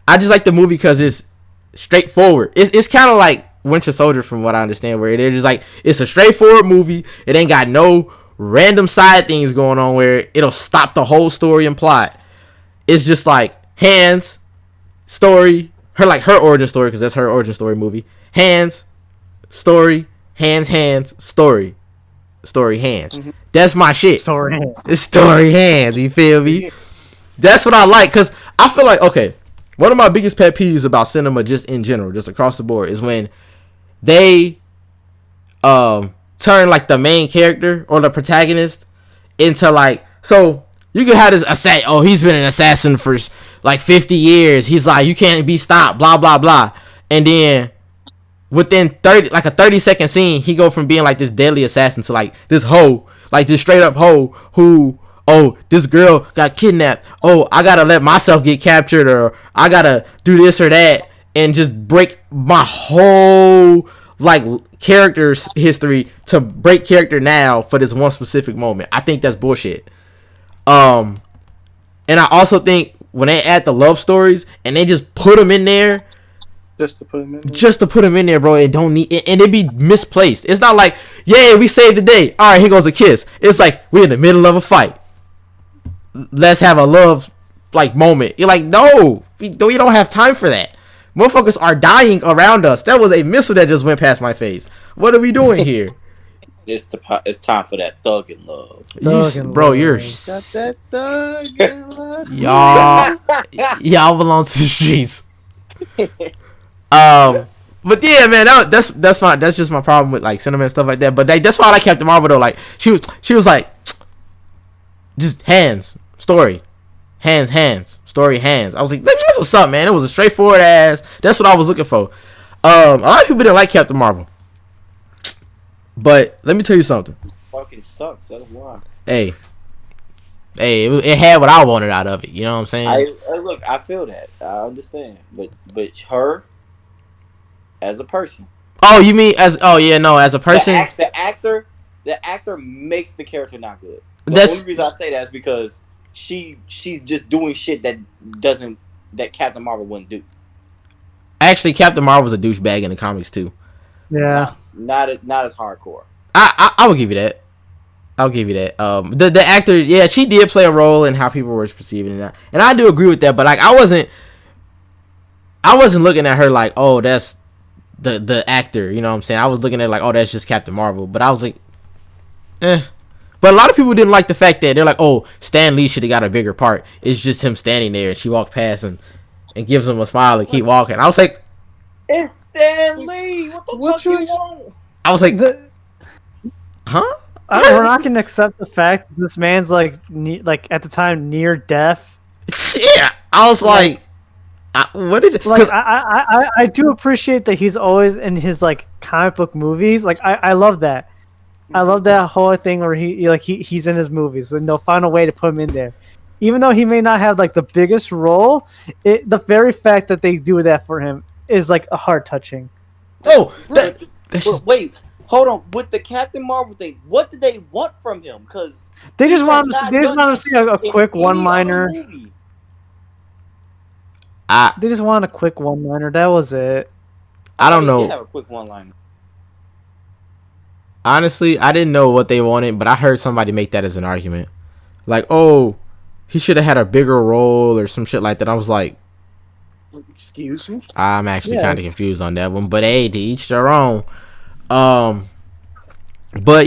S1: I just like the movie because it's straightforward. It's kind of like Winter Soldier, from what I understand, where they're just like, it's a straightforward movie. It ain't got no random side things going on where it'll stop the whole story and plot. It's just like hands, story, her origin story, because that's her origin story movie. Hands, story, hands, story. Story Hands.
S4: Mhm.
S1: That's my shit.
S3: Story.
S1: It's Story Hands. You feel me? That's what I like, because I feel like, okay, one of my biggest pet peeves about cinema just in general, just across the board, is when they turn like the main character or the protagonist into like, so you could have this assassin, oh, he's been an assassin for like 50 years, he's like, you can't be stopped, blah blah blah, and then within 30-second scene, he go from being like this deadly assassin to like this hoe, like this straight up hoe who, oh, this girl got kidnapped, oh, I gotta let myself get captured, or I gotta do this or that, and just break my whole like character's history to break character now for this one specific moment. I think that's bullshit. And I also think when they add the love stories and they just put them in there
S4: Just to put him in.
S1: just to put them in there, bro, it don't need, and it be misplaced. It's not like, yeah, we saved the day, all right, here goes a kiss. It's like, we're in the middle of a fight, let's have a love like moment. You're like, no, we don't have time for that. Motherfuckers are dying around us. That was a missile that just went past my face. What are we doing here?
S2: It's time for that thug and love.
S1: Bro, you're
S4: Got that thug in love.
S1: y'all belong to the streets. But yeah, man, that's fine. That's just my problem with like cinema and stuff like that. But that's why I like Captain Marvel though. Like she was like, just hands, story, hands, story, hands. I was like, that's what's up, man. It was a straightforward ass. That's what I was looking for. A lot of people didn't like Captain Marvel, but let me tell you something.
S2: Fucking sucks. That's why.
S1: Hey, it had what I wanted out of it. You know what I'm saying?
S2: I look. I feel that. I understand. But her, as a person.
S1: Oh, you mean as? Oh yeah, no, as a person.
S2: The actor makes the character not good. The
S1: That's-
S2: only reason I say that is because she's just doing shit that Captain Marvel wouldn't do.
S1: Actually, Captain Marvel's a douchebag in the comics too.
S3: Yeah.
S2: Not as hardcore.
S1: I will give you that. I'll give you that. The actor, yeah, she did play a role in how people were perceiving it, and I do agree with that. But like, I wasn't looking at her like, oh, that's the actor. You know what I'm saying? I was looking at it like, oh, that's just Captain Marvel. But I was like, eh. But a lot of people didn't like the fact that they're like, oh, Stan Lee should have got a bigger part. It's just him standing there, and she walked past and gives him a smile and keep walking. I was like,
S2: It's Stan Lee. What the
S4: What
S2: fuck you
S4: you-
S2: want?
S1: I was like, huh?
S3: We're not gonna accept the fact that this man's like at the time near death.
S1: Yeah, I was like, what did you?
S3: Like I do appreciate that he's always in his like comic book movies. Like I love that. I love that whole thing where he's in his movies and they'll find a way to put him in there, even though he may not have like the biggest role. The very fact that they do that for him is like a heart touching.
S1: Oh, that's just,
S2: Wait, hold on. With the Captain Marvel thing, what did they want from him? Because
S3: They just want him. They just want him to see a quick one-liner. They just want a quick one-liner. That was it.
S1: I don't
S2: He
S1: know.
S2: did have a quick one-liner.
S1: Honestly, I didn't know what they wanted, but I heard somebody make that as an argument. Like, oh, he should have had a bigger role or some shit like that. I was like,
S4: Excuse me.
S1: I'm actually
S3: Yeah.
S1: kind of confused on that one. But hey, to each their own. But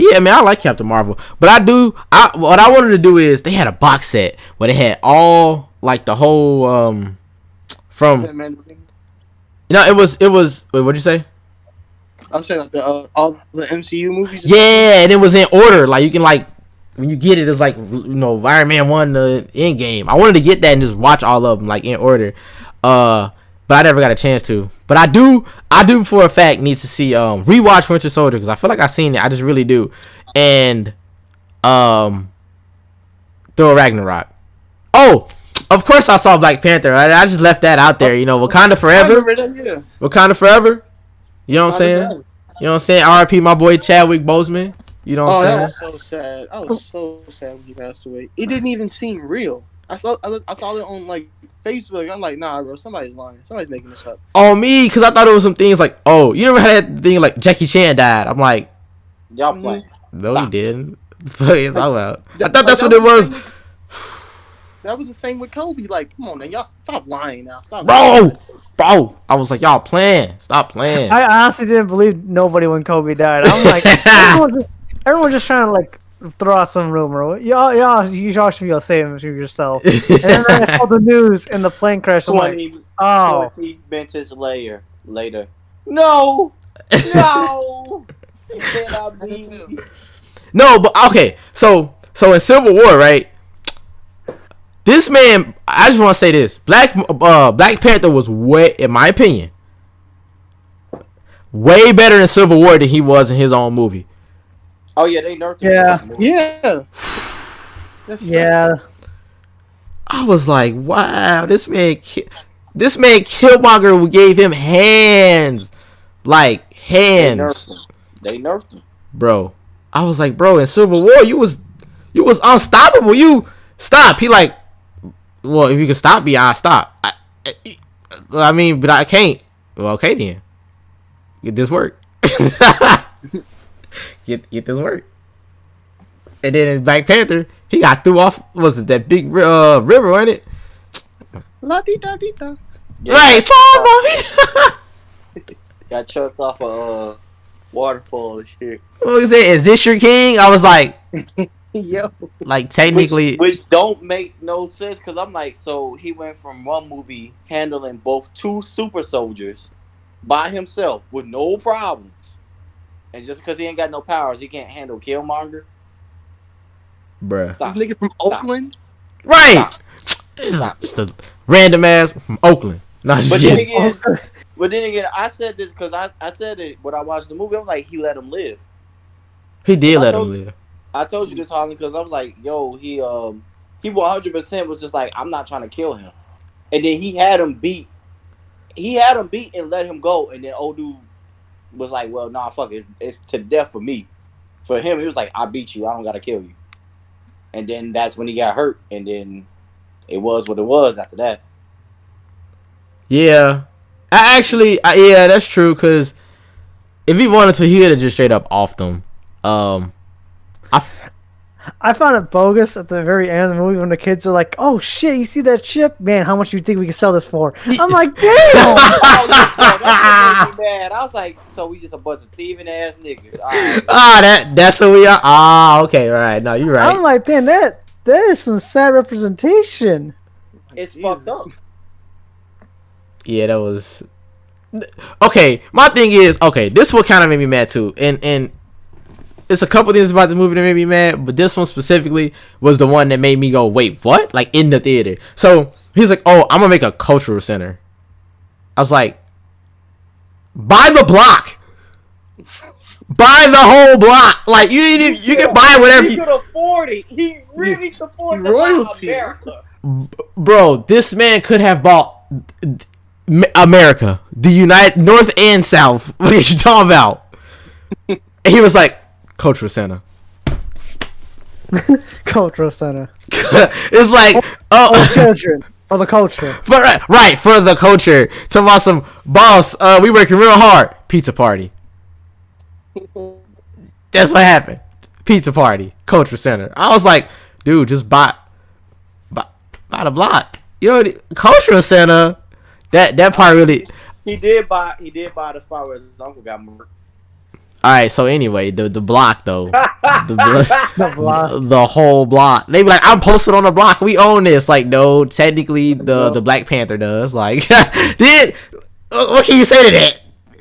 S1: yeah, man, I like Captain Marvel. But what I wanted to do is they had a box set where they had all like the whole from it was wait, what'd you say?
S4: I'm saying like all the MCU movies.
S1: Yeah, and it was in order. Like you can like when you get it, it's like Iron Man 1 the Endgame. I wanted to get that and just watch all of them like in order. But I never got a chance to. But I do for a fact need to see rewatch Winter Soldier because I feel like I've seen it. I just really do. And Thor Ragnarok. Oh, of course I saw Black Panther. I just left that out there. Wakanda Forever.
S4: Yeah.
S1: Wakanda Forever. You know what I'm saying? You know what I'm saying? R.I.P. my boy Chadwick Boseman. You know what I'm
S4: Oh,
S1: saying?
S4: that was so sad. I was so sad when he passed away. It didn't even seem real. I saw it on like Facebook. I'm like, nah, bro, somebody's lying. Somebody's making this up.
S1: On me, because I thought it was some things like, oh, you never had that thing like Jackie Chan died. I'm like,
S2: Y'all playing.
S1: no,
S2: Stop.
S1: he didn't. Fuck is all about? I thought that's what it was.
S4: That was the same with Kobe. Like, come on, man, y'all stop lying now. Stop,
S1: Bro, I was like, y'all playing. Stop playing.
S3: I honestly didn't believe nobody when Kobe died. I'm like, everyone's just trying to like throw out some rumor. Y'all should be saying it to yourself. And then I saw the news and the plane crash. I'm like, oh,
S2: He bent his layer later. No, no. It cannot be.
S1: No, but okay. So in Civil War, right? This man, I just want to say this: Black Panther was way, in my opinion, way better in Civil War than he was in his own movie.
S2: Oh yeah, they nerfed him.
S3: Yeah.
S4: Yeah.
S3: yeah.
S1: I was like, wow, this man Killmonger gave him hands, like hands,
S2: They nerfed him.
S1: bro. I was like, bro, in Civil War, you was unstoppable. You stop. He like, well, if you can stop me, I'll stop. I mean, but I can't. Well, okay then. Get this work. get this work. And then in Black Panther, he got threw off. Was it that big river? Wasn't it?
S4: La di da di da.
S2: Yeah,
S1: Right, slime monkey.
S2: got chucked off a waterfall and shit.
S1: What was it? Is this your king? I was like,
S4: Yo.
S1: like technically,
S2: Which don't make no sense because I'm like, so he went from one movie handling both two super soldiers by himself with no problems, and just because he ain't got no powers, he can't handle Killmonger.
S1: bruh.
S2: Stop.
S4: This nigga from Oakland.
S1: Right.
S2: Stop.
S1: Just a random ass from Oakland. Not just
S2: But then
S1: kidding.
S2: again, I said this because I said it when I watched the movie. I'm like, he let him live.
S1: He did let him
S2: told-
S1: live.
S2: I told you this, Holland, because I was like, yo, he 100% was just like, I'm not trying to kill him, and then he had him beat. He had him beat and let him go, and then old dude was like, well, nah, fuck it, it's to death for me. For him, he was like, I beat you, I don't gotta kill you. And then that's when he got hurt, and then it was what it was after that.
S1: Yeah. Yeah, that's true. Cause if he wanted to, he would have just straight up offed them.
S3: I found it bogus at the very end of the movie when the kids are like, "Oh shit, you see that ship? Man, how much do you think we can sell this for?" I'm like, "Damn!"
S2: Oh, that's what made me mad. I was like, so we just a bunch of thieving ass niggas. All right.
S1: That's who we are. Okay, all right. No, you're right.
S3: I'm like, "Damn, that is some sad representation."
S2: It's
S4: Jesus.
S2: fucked up.
S1: Yeah, that was. Okay, my thing is, okay, this one kind of made me mad too, and it's a couple things about the movie that made me mad, but this one specifically was the one that made me go, wait, what? Like in the theater. So he's like, oh, I'm gonna make a cultural center. I was like, buy the block, buy the whole block. Like you can buy whatever.
S2: He could afford it. He really could afford to buy
S4: Royalty.
S2: America.
S1: Bro, this man could have bought America, the United North and South. What are you talking about? And he was like, cultural center.
S3: Cultural center
S1: It's like,
S3: for
S1: oh,
S3: children, for the culture.
S1: but right for the culture. Talking about some boss. We working real hard. Pizza party. That's what happened. Pizza party. Cultural center. I was like, dude, just buy the block. Yo, the cultural center. That part really.
S2: He did buy the spot where his uncle got murdered.
S1: All right. So anyway, the block though.
S3: The block.
S1: The whole block. They be like, I'm posted on the block. We own this. Like, no, technically the Black Panther does. Like, then what can you say to that?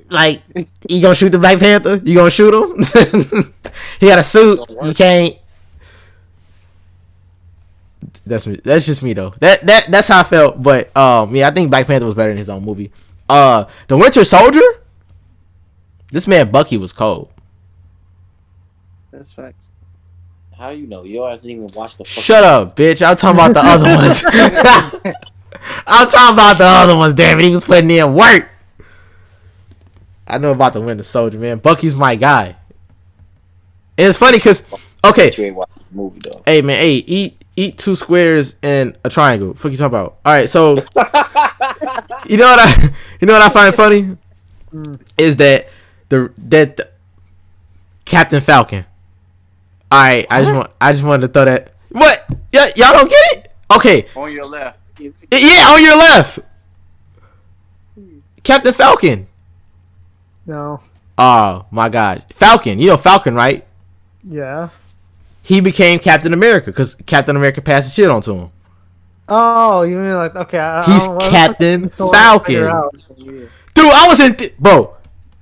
S1: Like, you gonna shoot the Black Panther? You gonna shoot him? He got a suit. You can't. That's just me though. That's how I felt. But yeah, I think Black Panther was better than his own movie. The Winter Soldier. This man Bucky was cold.
S4: That's right.
S2: How you know? You always didn't even watch the.
S1: Shut up, bitch. I'm talking about the other ones. I'm talking about the other ones, damn it. He was putting in work. I know about the Winter Soldier, man. Bucky's my guy. And it's funny because, okay.
S2: You ain't watched the movie though.
S1: Hey, man, hey, eat two squares and a triangle. Fuck you talking about? All right, so you know what I find funny is that the Captain Falcon. All right, I just wanted to throw that. What? Y'all don't get it? Okay.
S2: On your left.
S1: Yeah, on your left. Captain Falcon.
S3: No.
S1: Oh my God, Falcon. You know Falcon, right?
S3: Yeah.
S1: He became Captain America because Captain America passed the shit on to him.
S3: Oh, you mean like okay?
S1: He's Captain Falcon.
S4: Yeah.
S1: Dude, I was in bro.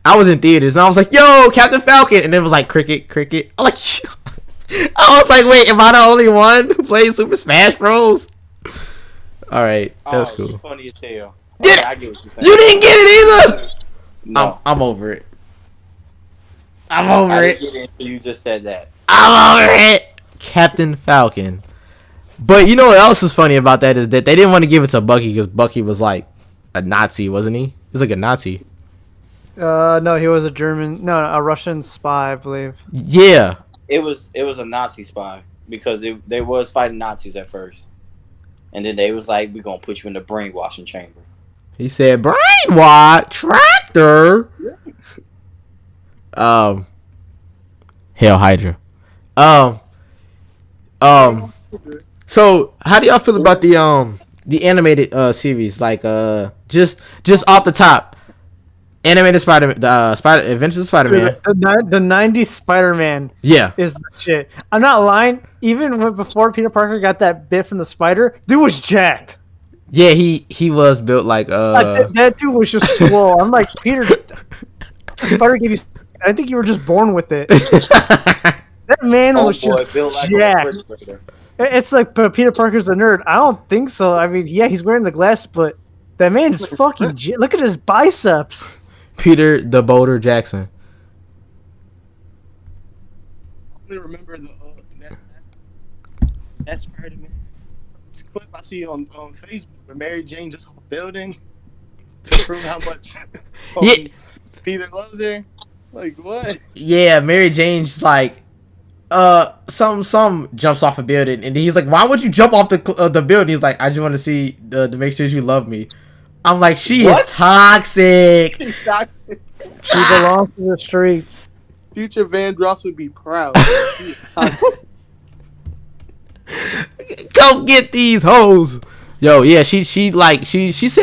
S1: I was in theaters and I was like, "Yo, Captain Falcon," and it was like cricket. I'm like, I was like, "Wait, am I the only one who plays Super Smash Bros?" All right, that's cool.
S2: She's funny as hell.
S1: Did-
S2: Okay, I get what you're saying.
S1: You didn't get it either.
S2: No,
S1: I'm over it. I'm over
S2: I
S1: it.
S2: didn't get it until you just said that.
S1: I'm over it. Captain Falcon. But you know what else is funny about that is that they didn't want to give it to Bucky because Bucky was like a Nazi, wasn't he? He was like a Nazi.
S3: No, he was a Russian spy, I believe.
S1: Yeah.
S2: It was a Nazi spy because they was fighting Nazis at first, and then they was like, "We're gonna put you in the brainwashing chamber."
S1: He said, "Brainwash tractor." Hail Hydra. So how do y'all feel about the animated series? Like just off the top, animated Spider-Man, Adventures of Spider-Man.
S3: The 90s Spider-Man
S1: Yeah.
S3: is the shit. I'm not lying. Even before Peter Parker got that bit from the spider, dude was jacked.
S1: Yeah, he was built like
S3: that dude was just swole. I'm like, Peter, Spider gave you. I think you were just born with it. That man was just
S2: built like a
S3: jacked.
S2: refrigerator.
S3: It's like Peter Parker's a nerd. I don't think so. I mean, yeah, he's wearing the glass, but that man's fucking. Look at his biceps.
S1: Peter the Boulder Jackson.
S4: I remember that Spider-Man clip I see on Facebook where Mary Jane just off a building to prove how much
S1: Yeah.
S4: Peter loves her. Like what?
S1: Yeah, Mary Jane's like, some jumps off a building, and he's like, "Why would you jump off the building?" He's like, "I just want to see to make sure you love me." I'm like, she
S2: What?
S1: is toxic.
S4: He's toxic.
S3: He belongs to the streets.
S4: Future Van Dross would be proud. He is toxic.
S1: Come get these hoes. Yo, yeah, she said,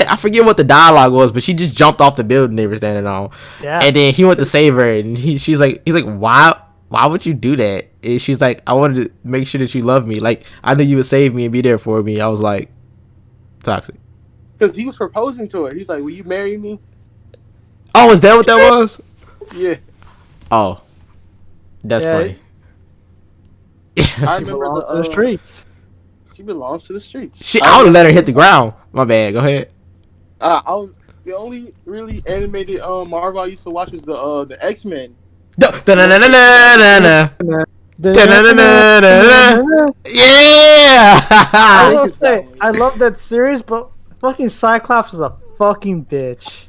S1: I forget what the dialogue was, but she just jumped off the building they were standing on.
S3: Yeah.
S1: And then he went to save her, and he's like, why would you do that? And she's like, I wanted to make sure that you love me. Like, I knew you would save me and be there for me. I was like, toxic.
S4: Because he was proposing to her. He's like, "Will you marry me?"
S1: Oh, is that what that was?
S4: Yeah.
S1: Oh, that's
S3: Yeah.
S1: funny.
S4: I
S3: She
S4: remember
S3: belongs to the streets.
S4: She belongs to the streets.
S1: I would have let her hit the ground. My bad. Go ahead.
S4: The only really animated Marvel I used to watch was the X-Men.
S1: Da-na-na-na-na-na. Da-na-na-na-na-na. Yeah.
S3: I will
S4: think it's that
S3: say,
S4: one.
S3: I love that series, but fucking Cyclops is a fucking bitch.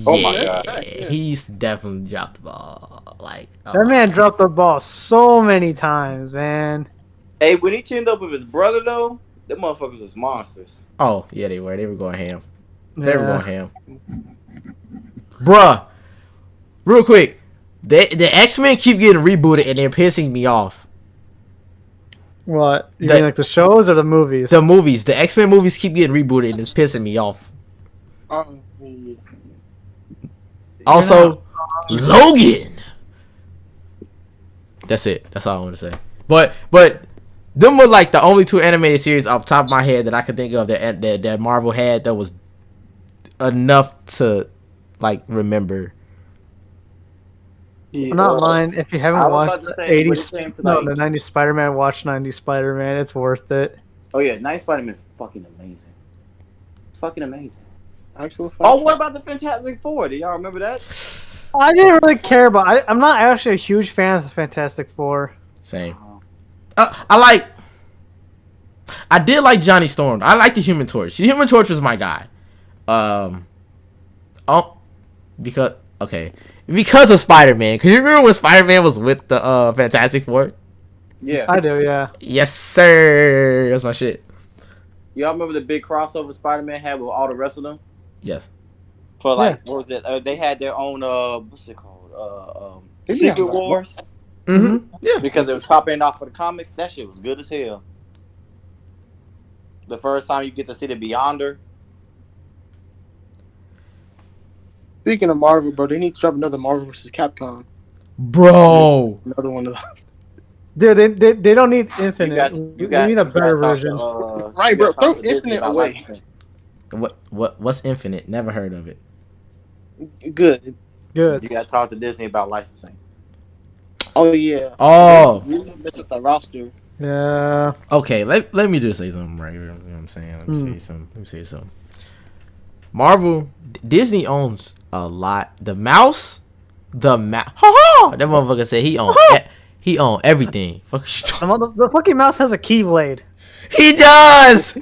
S2: Oh my
S1: Yeah,
S2: God.
S1: he used to definitely drop the ball. Like,
S3: That man dropped the ball so many times, man.
S2: Hey, when he teamed up with his brother though, them motherfuckers was monsters.
S1: oh yeah, they were going ham. They were
S3: Yeah.
S1: going ham. Bruh, real quick, the X-Men keep getting rebooted and they're pissing me off.
S3: What? You
S1: The-
S3: mean like the shows or the movies?
S1: The movies, the X-Men movies keep getting rebooted and it's pissing me off.
S4: Yeah.
S1: Also, Logan. That's it. That's all I want to say. But them were like the only two animated series off the top of my head that I could think of that Marvel had that was enough to like remember.
S3: I'm not lying. If you haven't
S2: I was
S3: watched
S2: about to
S3: the
S2: say, what
S3: 80s,
S2: you saying
S3: no,
S2: tonight?
S3: the 90s Spider-Man, watch 90s Spider-Man. It's worth it.
S2: Oh yeah, Night Spider-Man's fucking amazing. It's fucking amazing.
S4: Actual fact.
S2: Oh, what about the Fantastic Four? Do y'all remember that?
S3: I didn't really care about. I'm not actually a huge fan of the Fantastic Four.
S1: Same. I did like Johnny Storm. I like the Human Torch. The Human Torch was my guy. Because of Spider-Man. Cause you remember when Spider-Man was with the Fantastic Four?
S2: Yeah.
S3: I do, yeah.
S1: Yes, sir. That's my shit.
S2: Y'all remember the big crossover Spider-Man had with all the rest of them?
S1: Yes.
S2: For like, what was it? They had their own what's it called?
S4: Yeah.
S2: Secret Wars.
S1: Mm-hmm. Yeah.
S2: Because it was copying off of the comics. That shit was good as hell. The first time you get to see the Beyonder.
S4: Speaking of Marvel, bro, they need to drop another Marvel vs. Capcom.
S1: Bro.
S4: Another one of those.
S3: Dude, they don't need infinite.
S2: You
S3: We
S2: got
S3: need a
S2: you
S3: better
S2: gotta talk
S3: version.
S4: Right,
S2: you
S4: bro.
S2: gotta talk
S4: Throw
S2: to Disney
S4: Infinite
S2: about
S4: away.
S2: licensing.
S1: What's Infinite? Never heard of it.
S4: Good.
S3: Good.
S2: You gotta talk to Disney about licensing.
S4: Oh yeah.
S1: Oh,
S4: They really mess up the roster.
S3: Yeah.
S1: okay. Let me just say something right here. You know what I'm saying? Let me
S3: Hmm.
S1: say something. Marvel, Disney owns a lot. The mouse, that motherfucker said he own everything. Fuck you talking-
S3: The fucking mouse has a keyblade.
S1: He does.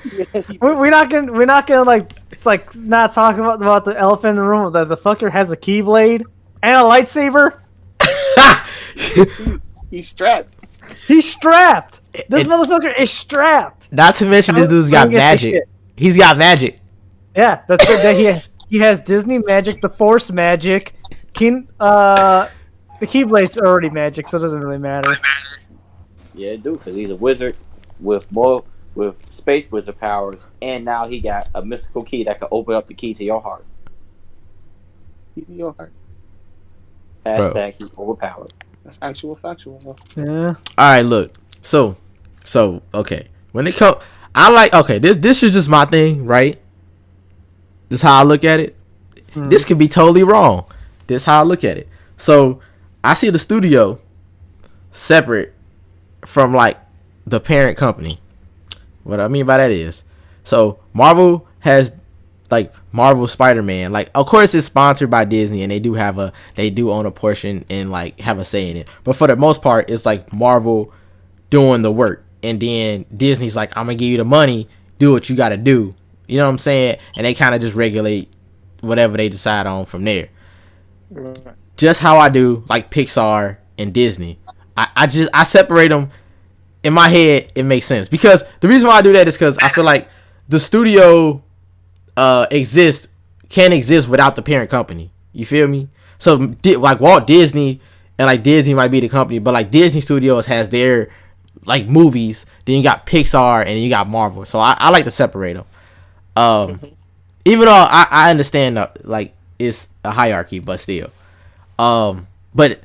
S3: We're not gonna like it's like not talk about the elephant in the room. That the fucker has a keyblade and a lightsaber.
S4: He's strapped.
S3: He's strapped. This
S1: It-
S3: motherfucker is strapped.
S1: Not to mention this dude's got
S3: Don't get this
S1: magic.
S3: shit.
S1: He's got magic.
S3: Yeah, that's good. That he has Disney magic, the Force magic. The keyblade's already magic, so it doesn't really matter.
S2: Yeah, dude, because he's a wizard with space wizard powers, and now he got a mystical key that can open up the key to your heart.
S4: He's in your heart.
S2: Hashtag he's overpowered.
S4: That's factual.
S3: Yeah.
S1: All right, look. So okay. When it comes, I like okay. This is just my thing, right? This is how I look at it. This could be totally wrong. This is how I look at it. So I see the studio separate from like the parent company. What I mean by that is, so Marvel has like Marvel Spider-Man. Like, of course, it's sponsored by Disney, and they do own a portion and like have a say in it. But for the most part, it's like Marvel doing the work, and then Disney's like, I'm gonna give you the money, do what you gotta do. You know what I'm saying? And they kind of just regulate whatever they decide on from there.
S4: Right.
S1: Just how I do like Pixar and Disney. I separate them. In my head, it makes sense, because the reason why I do that is because I feel like the studio can't exist without the parent company. You feel me? So like Walt Disney and like Disney might be the company, but like Disney Studios has their like movies. Then you got Pixar and then you got Marvel. So I like to separate them. Even though I understand like it's a hierarchy, but still. But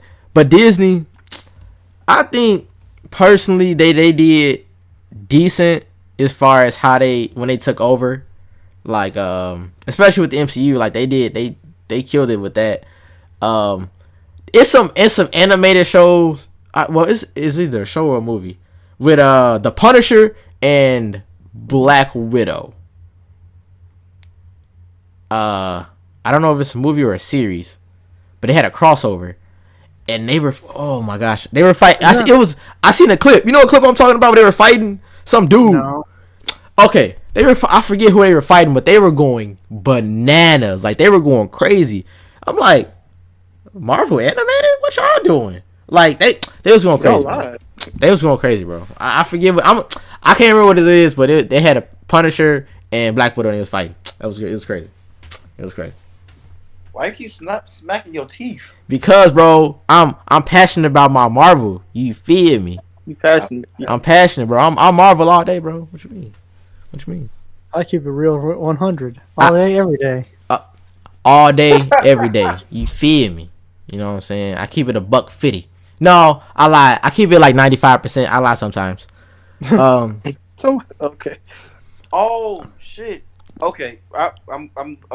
S1: Disney, I think personally they did decent as far as how when they took over, like especially with the MCU, like they killed it with that. It's some animated shows. It's either a show or a movie with the Punisher and Black Widow. I don't know if it's a movie or a series, but they had a crossover. And they were, oh my gosh, they were fighting. I seen a clip. You know what clip I'm talking about? Where they were fighting some dude.
S3: No.
S1: Okay, I forget who they were fighting, but they were going bananas. Like they were going crazy. I'm like, Marvel animated? What y'all doing? Like they was going crazy. Bro. They was going crazy, bro. I forget I can't remember what it is, but they had a Punisher and Black Widow and they was fighting. It was crazy. It was crazy.
S2: Why you keep smacking your teeth?
S1: Because, bro, I'm passionate about my Marvel. You feel me?
S4: You passionate.
S1: I'm passionate, bro. I'm Marvel all day, bro. What you mean?
S3: I keep it real 100 all day, every day.
S1: All day, every day. You feel me? You know what I'm saying? I keep it $1.50. No, I lie. I keep it like 95%. I lie sometimes.
S4: So okay.
S2: Oh shit. Okay, I'm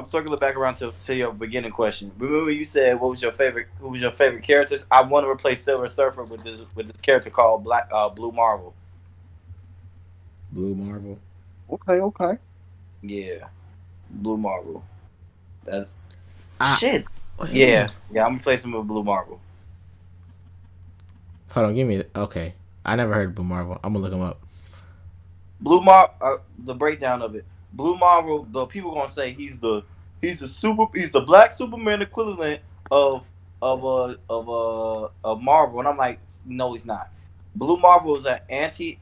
S2: circling back around to your beginning question. Remember you said who was your favorite characters? I want to replace Silver Surfer with this character called Blue Marvel.
S1: Blue Marvel.
S4: Okay.
S2: Yeah, Blue Marvel. That's
S1: shit.
S2: Yeah. I'm replacing him with Blue Marvel.
S1: Hold on, give me okay. I never heard of Blue Marvel. I'm gonna look him up.
S2: The breakdown of it. Blue Marvel, the people gonna say he's the black Superman equivalent of Marvel, and I'm like, no, he's not. Blue Marvel is an anti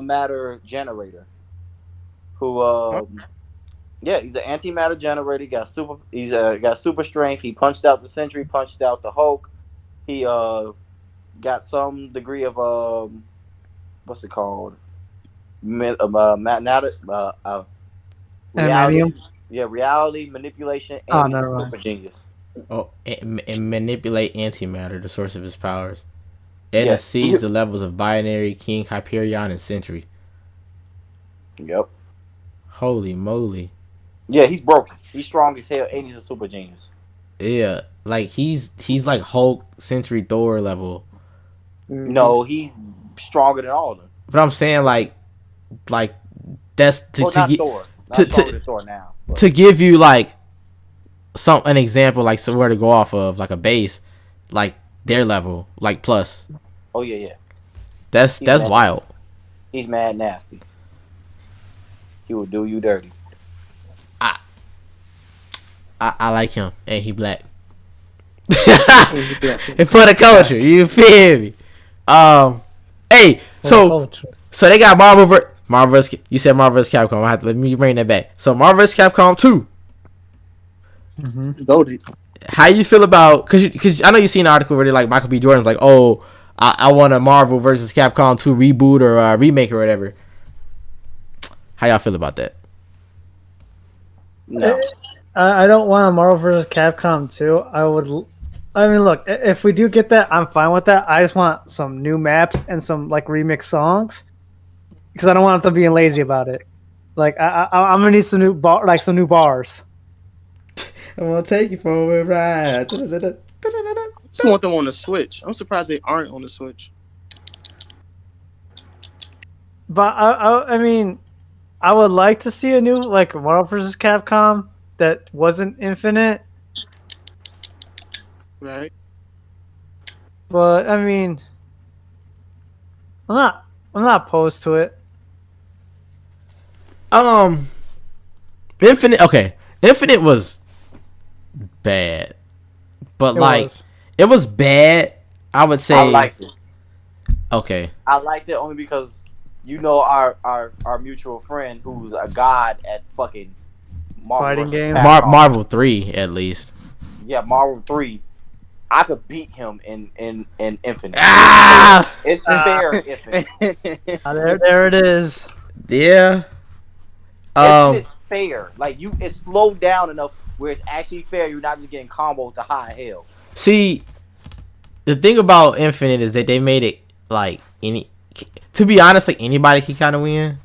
S2: matter generator. Who he's an antimatter generator. He's got super strength. He punched out the Sentry, punched out the Hulk. He got some degree of what's it called? Reality, reality manipulation, and he's a super genius.
S1: Oh, and manipulate antimatter, the source of his powers. and
S2: Yeah.
S1: exceeds the levels of Binary, King, Hyperion, and Sentry.
S2: Yep.
S1: Holy moly!
S2: Yeah, he's broken. He's strong as hell, and he's a super genius.
S1: Yeah, like he's like Hulk, Sentry, Thor level.
S2: No, he's stronger than all of them.
S1: But I'm saying like that's to
S2: Well,
S1: to
S2: not
S1: get
S2: Thor. Not
S1: to-
S2: stronger than Thor now. But
S1: to give you like an example, like somewhere to go off of, like a base, like their level, like plus.
S2: oh yeah.
S1: That's
S2: mad.
S1: wild.
S2: He's mad nasty. He will do you dirty.
S1: I like him, and he black. And for the culture, you feel me? Hey, so they got Marvel vs. You said Marvel vs. Capcom. I have to let me bring that back. So Marvel vs. Capcom 2.
S4: Goated.
S1: How you feel about? Cause I know you seen an article where they like Michael B. Jordan's like, oh, I want a Marvel vs. Capcom 2 reboot or remake or whatever. How y'all feel about that?
S2: No.
S3: I don't want a Marvel vs. Capcom 2. I mean, look, if we do get that, I'm fine with that. I just want some new maps and some like remix songs because I don't want them being lazy about it. Like I'm gonna need some new some new bars.
S1: I'm gonna take you for a ride.
S4: I just want them on the Switch. I'm surprised they aren't on the Switch.
S3: But I mean, I would like to see a new like Marvel vs. Capcom that wasn't Infinite.
S4: Right.
S3: But I mean, I'm not opposed to it.
S1: Infinite. Okay, Infinite was bad, but it was bad. I would say
S2: I liked it.
S1: Okay.
S2: I liked it only because you know our mutual friend who's a god at fucking Marvel
S3: Fighting
S2: vs.
S3: games.
S2: Capcom.
S1: Marvel 3 at least.
S2: Yeah, Marvel 3. I could beat him in Infinite.
S1: Ah!
S2: It's fair, Infinite.
S3: There it is.
S1: Yeah.
S2: Infinite's fair. Like it's slowed down enough where it's actually fair. You're not just getting comboed to high hell.
S1: See, the thing about Infinite is that they made it like to be honest, like anybody can kind of win.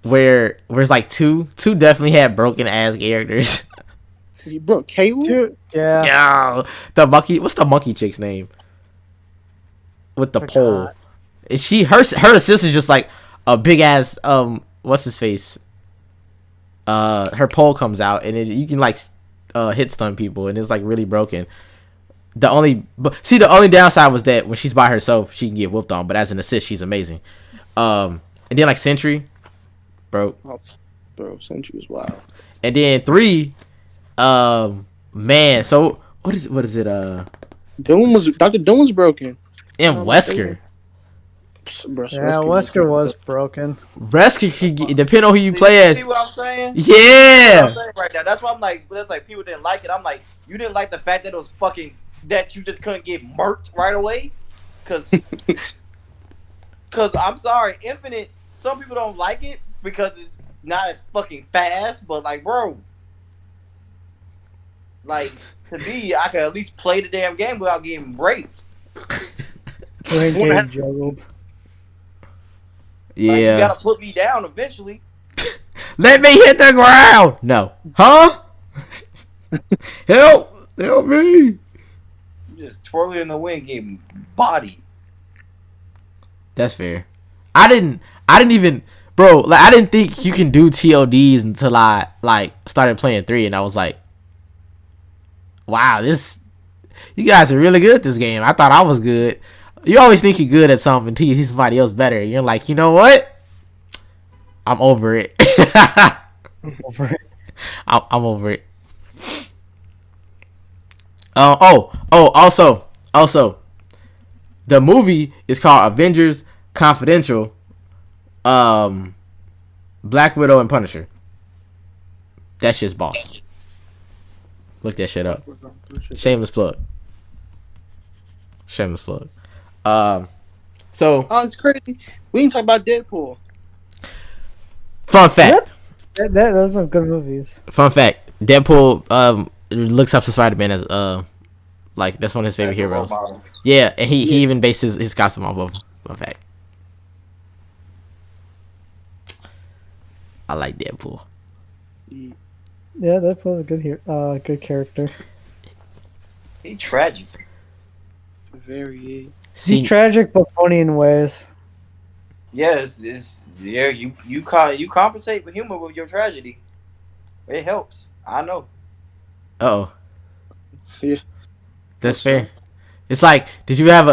S1: Where's like two definitely had broken ass characters.
S4: You broke Cable?
S3: Dude, yeah.
S1: Yo, the monkey. What's the monkey chick's name? With the pole. Is her assist is just like a big ass what's his face? Her pole comes out and you can like hit stun people and it's like really broken. The only downside was that when she's by herself she can get whooped on, but as an assist she's amazing. And then like Sentry, broke.
S4: Oh, bro, Sentry was wild.
S1: And then 3, man. So what is it?
S4: Dr. Doom was broken.
S1: And Wesker.
S4: Bro,
S3: Yeah, Wesker was broken.
S1: Wesker could get, depending on who you play
S2: See
S1: as.
S2: what I'm saying?
S1: Yeah.
S2: See what I'm saying right now. That's why I'm like, that's like people didn't like it. I'm like, you didn't like the fact that it was fucking that you just couldn't get murked right away, cause I'm sorry, Infinite. Some people don't like it because it's not as fucking fast, but like, bro, like to me, I could at least play the damn game without getting raped.
S3: Brain game juggled.
S2: Like, you
S1: Yeah.
S2: gotta put me down eventually.
S1: Let me hit the ground. No. Huh? Help me.
S2: You just twirling in the wind, getting bodied.
S1: That's fair. I didn't even, bro. Like I didn't think you can do TODs until I like started playing 3, and I was like, wow, you guys are really good at this game. I thought I was good. You always think you're good at something until you see somebody else better. And you're like, you know what? I'm over it. I'm over it. Also, the movie is called Avengers Confidential. Black Widow and Punisher. That shit's boss. Look that shit up. Shameless plug. So
S4: Oh, it's crazy. We didn't talk about Deadpool.
S1: fun fact.
S3: Those are good movies.
S1: Fun fact. Deadpool looks up to Spider-Man as Like that's one of his favorite
S2: As a role
S1: heroes.
S2: model.
S1: Yeah, and he even based his costume off of him. In fact, I like Deadpool.
S4: Yeah.
S3: Yeah, that was a good character.
S2: He tragic.
S4: Very.
S1: See,
S3: He's tragic but funny in ways.
S2: Yeah, you compensate with humor with your tragedy. It helps. I know.
S1: oh,
S4: Yeah.
S1: that's
S4: For sure.
S1: fair. It's like, did you have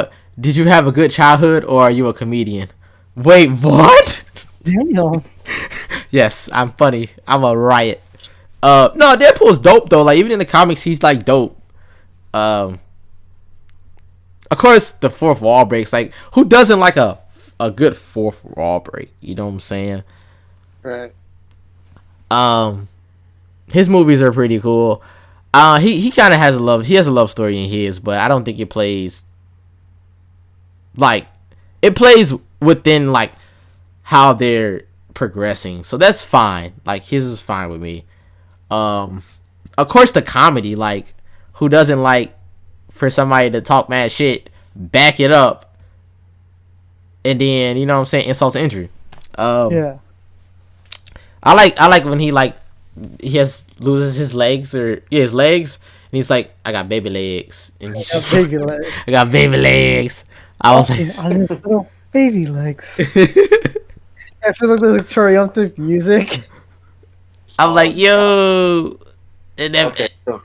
S1: a good childhood, or are you a comedian? Wait, what?
S3: Damn.
S1: Yes, I'm funny. I'm a riot. No, Deadpool's dope though. Like even in the comics, he's like dope. Of course, the fourth wall breaks. Like, who doesn't like a good fourth wall break? You know what I'm saying?
S4: Right.
S1: His movies are pretty cool. He kind of has a love story in his, but I don't think it plays like it plays within like how they're progressing. So that's fine. Like his is fine with me. Of course the comedy, like who doesn't like for somebody to talk mad shit, back it up, and then you know what I'm saying, insult to injury.
S3: Yeah.
S1: I like when he loses his legs his legs, and he's like, I got baby legs, and he's just
S3: Baby legs.
S1: I got baby legs. I was like,
S3: I have little baby legs. It feels like there's like triumphant music.
S1: I'm like, yo, and then
S2: Okay. So,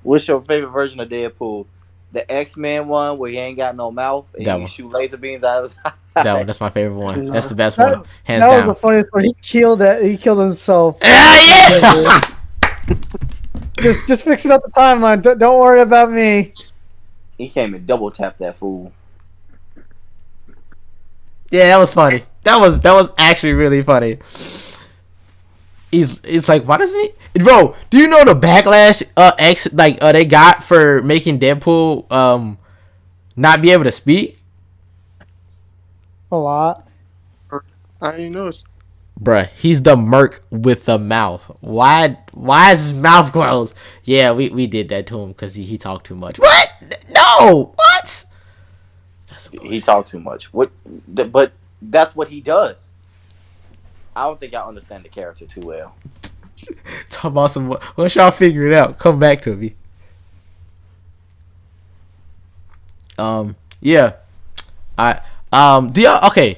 S2: what's your favorite version of Deadpool? The X-Men one where he ain't got no mouth and
S1: That
S2: you
S1: one.
S2: shoot laser beams out of his
S1: that one, that's my favorite one. That's the best
S3: That-
S1: one, hands
S3: That was
S1: down.
S3: the funniest one. He killed himself.
S1: Yeah.
S3: Just fixing up the timeline. Don't worry about me.
S2: He came and double tapped that fool.
S1: Yeah, that was funny. That was actually really funny. He's like, why doesn't he, bro? Do you know the backlash they got for making Deadpool not be able to speak?
S3: A lot.
S4: I didn't notice.
S1: Bruh, he's the merc with the mouth. Why is his mouth closed? Yeah, we did that to him because he talked too much. What? No, what? That's
S2: He talked too much. But that's what he does. I don't think I understand the character too well.
S1: Talk about some. Once y'all figure it out, come back to me. Yeah. Do y'all okay?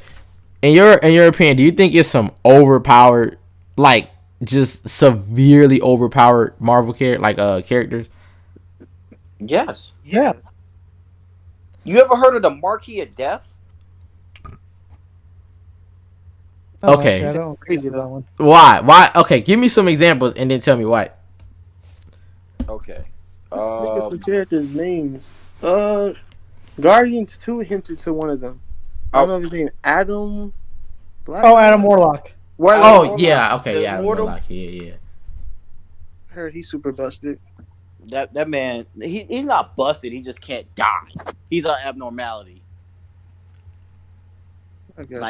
S1: In your opinion, do you think it's some overpowered, like just severely overpowered Marvel characters?
S2: Yes.
S3: Yeah.
S2: You ever heard of the Marquis of Death?
S3: Oh,
S1: Okay.
S3: actually, I don't agree with that one.
S1: Why? Okay, give me some examples and then tell me why.
S2: Okay.
S4: Think of some characters' names. Guardians 2 hinted to one of them. I don't know if his name Adam Black.
S3: Oh, Adam Warlock.
S4: What?
S1: Oh yeah, okay,
S2: The
S1: yeah,
S2: Immortal?
S1: yeah.
S4: Heard he's super busted.
S2: That man, he's not busted. He just can't die. He's an abnormality.
S4: I guess.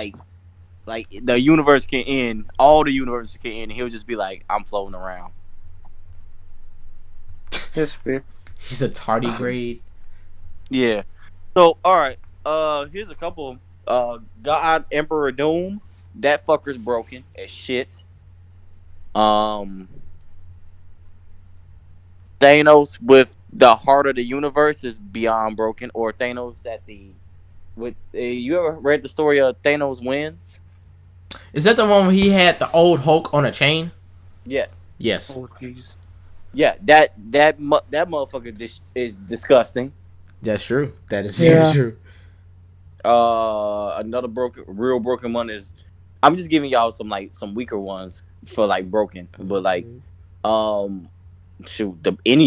S2: Like the universe can end. All the universes can end. And he'll just be like, I'm floating around.
S4: That's fair.
S1: He's a tardigrade.
S2: Yeah. So all right. Here's a couple. God Emperor Doom. That fucker's broken as shit. Thanos with the heart of the universe is beyond broken. Or Thanos you ever read the story of Thanos Wins?
S1: Is that the one where he had the old Hulk on a chain?
S2: Yes.
S1: Yes.
S4: Oh jeez.
S2: Yeah. That motherfucker is disgusting.
S1: That's true. That is very
S3: Yeah.
S1: true.
S2: Another real broken one is. I'm just giving y'all some weaker ones for like broken, but like, any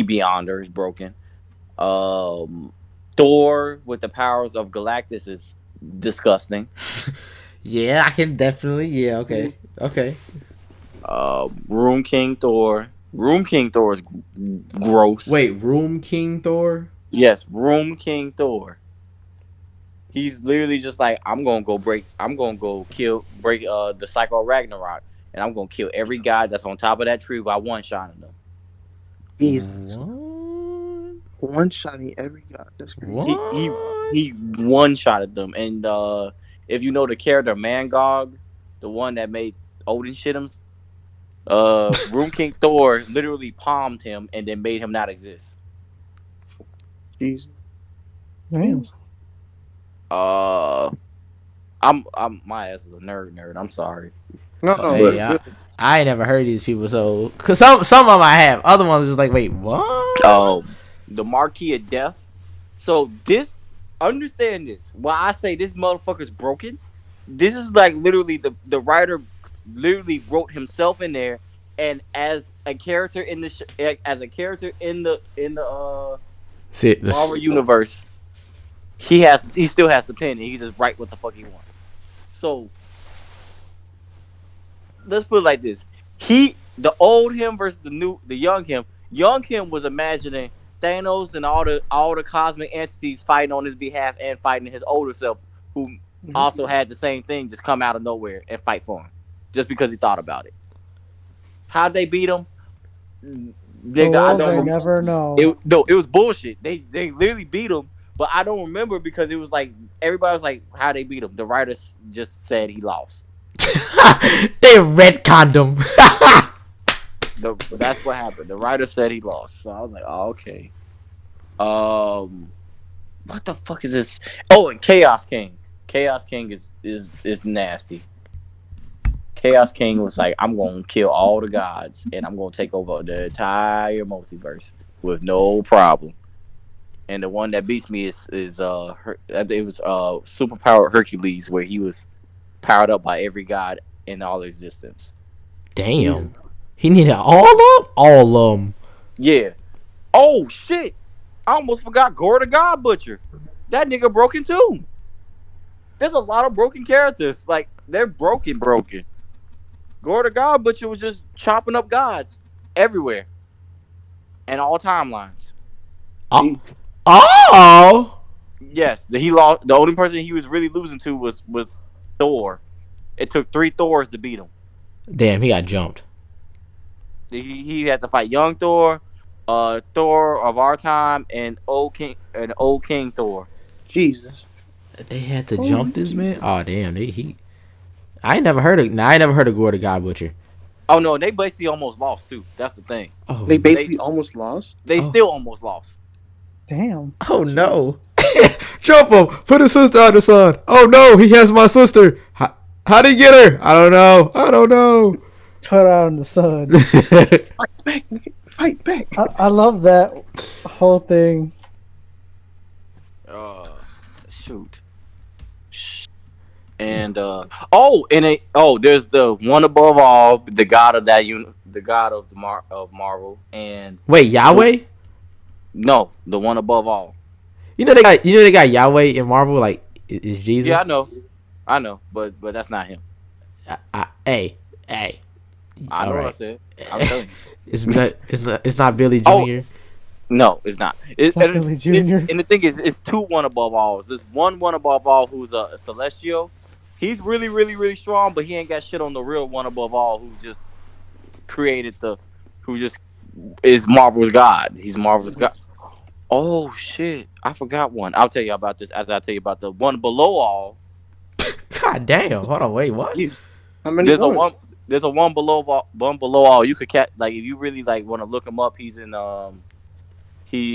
S2: Beyonder is broken. Thor with the powers of Galactus is disgusting.
S1: Yeah, I can definitely. Yeah, okay. Okay.
S2: Room King Thor. Room King Thor is gross.
S1: Wait, Room King Thor?
S2: Yes, Room King Thor. He's literally just like, I'm gonna go break the Psycho Ragnarok, and I'm gonna kill every guy that's on top of that tree by one shotting them.
S4: Jesus.
S1: What?
S4: One shotting every god. That's crazy.
S1: What?
S2: He one shot at them, and if you know the character Mangog, the one that made Odin shit him, Rune King Thor literally palmed him and then made him not exist.
S4: Jesus.
S3: Damn.
S2: I'm my ass is a nerd. I'm sorry.
S4: No,
S1: Hey, I ain't never heard these people. So, cause some of them I have, other ones is like, wait, what?
S2: The Marquis of Death. So this, understand this. Why I say this motherfucker's broken. This is like literally the writer literally wrote himself in there, and as a character in the
S1: See,
S2: Marvel universe, he still has the pen, and he can just write what the fuck he wants. So let's put it like this: the old him versus the young him. Young him was imagining Thanos and all the cosmic entities fighting on his behalf and fighting his older self, who also had the same thing, just come out of nowhere and fight for him, just because he thought about it. How'd they beat him? Nigga, I don't
S3: never know.
S2: It was bullshit. They literally beat him, but I don't remember because it was like everybody was like, "How they beat him?" The writers just said he lost.
S1: They retconned him.
S2: That's what happened. The writer said he lost, so I was like, "Oh, okay." What the fuck is this? Oh, and Chaos King. Chaos King is nasty. Chaos King was like, I'm gonna kill all the gods and I'm gonna take over the entire multiverse with no problem. And the one that beats me is superpowered Hercules, where he was powered up by every god in all existence.
S1: Damn, he needed all of them.
S2: Yeah. Oh shit! I almost forgot Gore the God Butcher. That nigga broken too. There's a lot of broken characters. Like, they're broken. Gore the God Butcher was just chopping up gods everywhere. And all timelines.
S1: Oh!
S2: Yes, he lost. The only person he was really losing to was Thor. It took 3 Thors to beat him.
S1: Damn, he got jumped.
S2: He had to fight young Thor, Thor of our time, and old King Thor.
S4: Jesus.
S1: They had to jump this man. Oh damn, I ain't never heard of Gore the God Butcher.
S2: Oh no, they basically almost lost too. That's the thing.
S1: Oh,
S4: They basically almost lost.
S2: They still almost lost.
S3: Damn.
S1: oh no! Jump him! Put his sister on the sun. Oh no, he has my sister. How'd he get her? I don't know.
S3: Put out in the sun.
S4: Fight back.
S3: I love that whole thing.
S2: Shoot. And there's the one above all, the god of the god of Marvel, and
S1: Wait, Yahweh?
S2: no, the one above all.
S1: You know they got Yahweh in Marvel. Like, is Jesus?
S2: Yeah, I know, but that's not him.
S1: Hey.
S2: I
S1: All
S2: know
S1: right.
S2: what I said. I'm telling you.
S1: It's not Billy Jr.
S2: Oh. No, it's not.
S3: It's not Billy Jr.
S2: And the thing is, it's 2 one above alls. There's one above all who's a celestial. He's really, really, really strong, but he ain't got shit on the real one above all who just who just is Marvel's god. He's Marvel's god. Oh shit, I forgot one. I'll tell you about this after I tell you about the one below all.
S1: God damn! Hold on, wait, what?
S4: How many
S2: There's
S4: more?
S2: a one below all. You could catch, like, if you really like want to look him up. He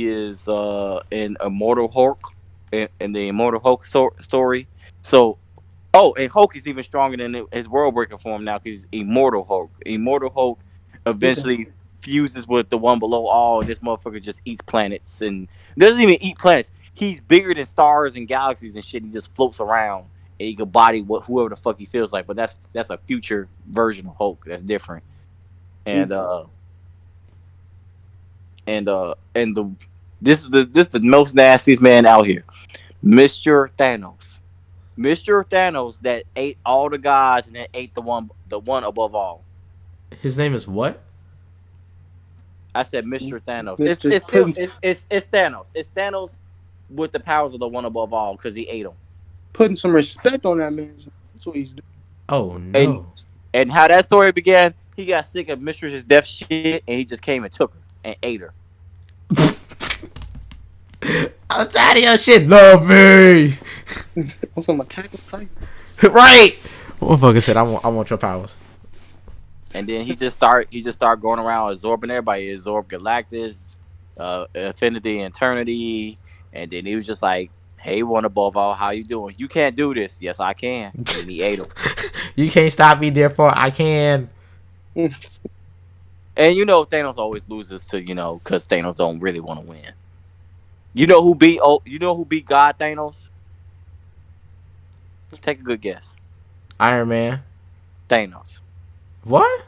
S2: is in Immortal Hulk, in the Immortal Hulk story. So, and Hulk is even stronger than his world breaking form now because he's Immortal Hulk. Immortal Hulk eventually fuses with the one below all, and this motherfucker just eats planets and doesn't even eat planets. He's bigger than stars and galaxies and shit. He just floats around and he can body whoever the fuck he feels like. But that's a future version of Hulk. That's different. And this is the most nastiest man out here, Mr. Thanos. Mr. Thanos that ate all the gods and then ate the one above all.
S1: His name is what?
S2: I said Mr. Thanos.
S4: Mr.
S2: It's Thanos. It's Thanos with the powers of the one above all because he ate them.
S4: Putting some respect on that man. That's what he's doing.
S1: Oh no!
S2: And how that story began, he got sick of Mistress's death shit and he just came and took her and ate her.
S1: I'm tired of your shit. Love me.
S4: On some Attack on Titan.
S1: Right. Motherfucker said, I want your powers.
S2: And then he just start going around absorbing everybody. Absorb Galactus, Infinity, Eternity, and then he was just like, "Hey, one above all, how you doing? You can't do this. Yes, I can." And he ate him.
S1: You can't stop me, therefore I can.
S2: And Thanos always loses to because Thanos don't really want to win. You know who beat God Thanos? Take a good guess.
S1: Iron Man.
S2: Thanos.
S1: What?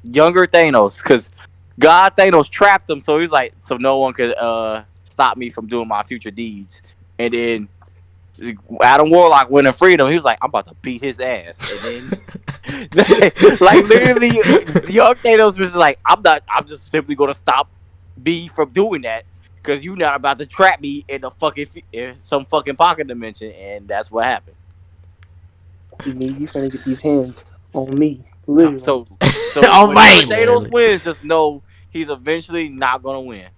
S2: Younger Thanos, because God Thanos trapped him, so he's like, so no one could stop me from doing my future deeds. And then Adam Warlock went and freed him. He was like, I'm about to beat his ass. And then, like literally, young Thanos was like, I'm just simply gonna stop B from doing that because you're not about to trap me in some fucking pocket dimension, and that's what happened.
S4: You finna get these hands on me, literally.
S2: So
S1: Oh,
S2: when
S1: right,
S2: Thanos
S1: literally.
S2: wins, just know he's eventually not gonna win.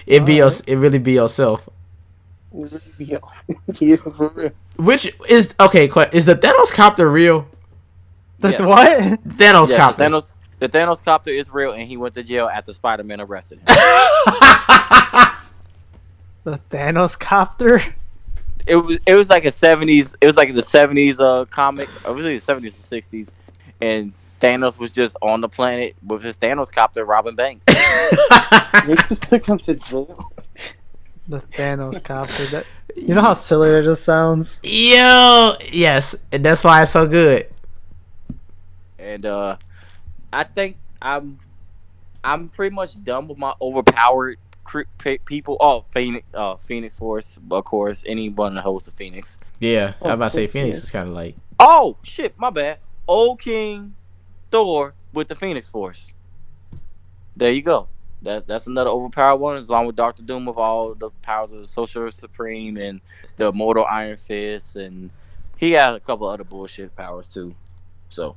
S1: It really be yourself.
S4: Yeah, for real.
S1: Which is okay? Is the Thanos copter real?
S2: Yes.
S3: What?
S1: Thanos
S2: Yes,
S1: copter.
S2: the Thanos copter is real, and he went to jail after Spider-Man arrested him.
S3: The Thanos copter?
S2: It was like a 70s. It was like the 70s comic. Obviously the 70s and 60s, and Thanos was just on the planet with his Thanos copter robbing banks.
S4: They just took him to jail.
S3: The Thanos copter. You know how silly that just sounds?
S1: Yo, yes, and that's why it's so good.
S2: And I think I'm pretty much done with my overpowered people. Oh, Phoenix Force, of course. Anyone that holds the Phoenix.
S1: Yeah, I'm about to say Phoenix is kind of like.
S2: Oh shit, my bad. Old King Thor with the Phoenix Force. There you go. That's another overpowered one, along with Doctor Doom with all the powers of the Sorcerer Supreme and the Immortal Iron Fist, and he had a couple other bullshit powers too. So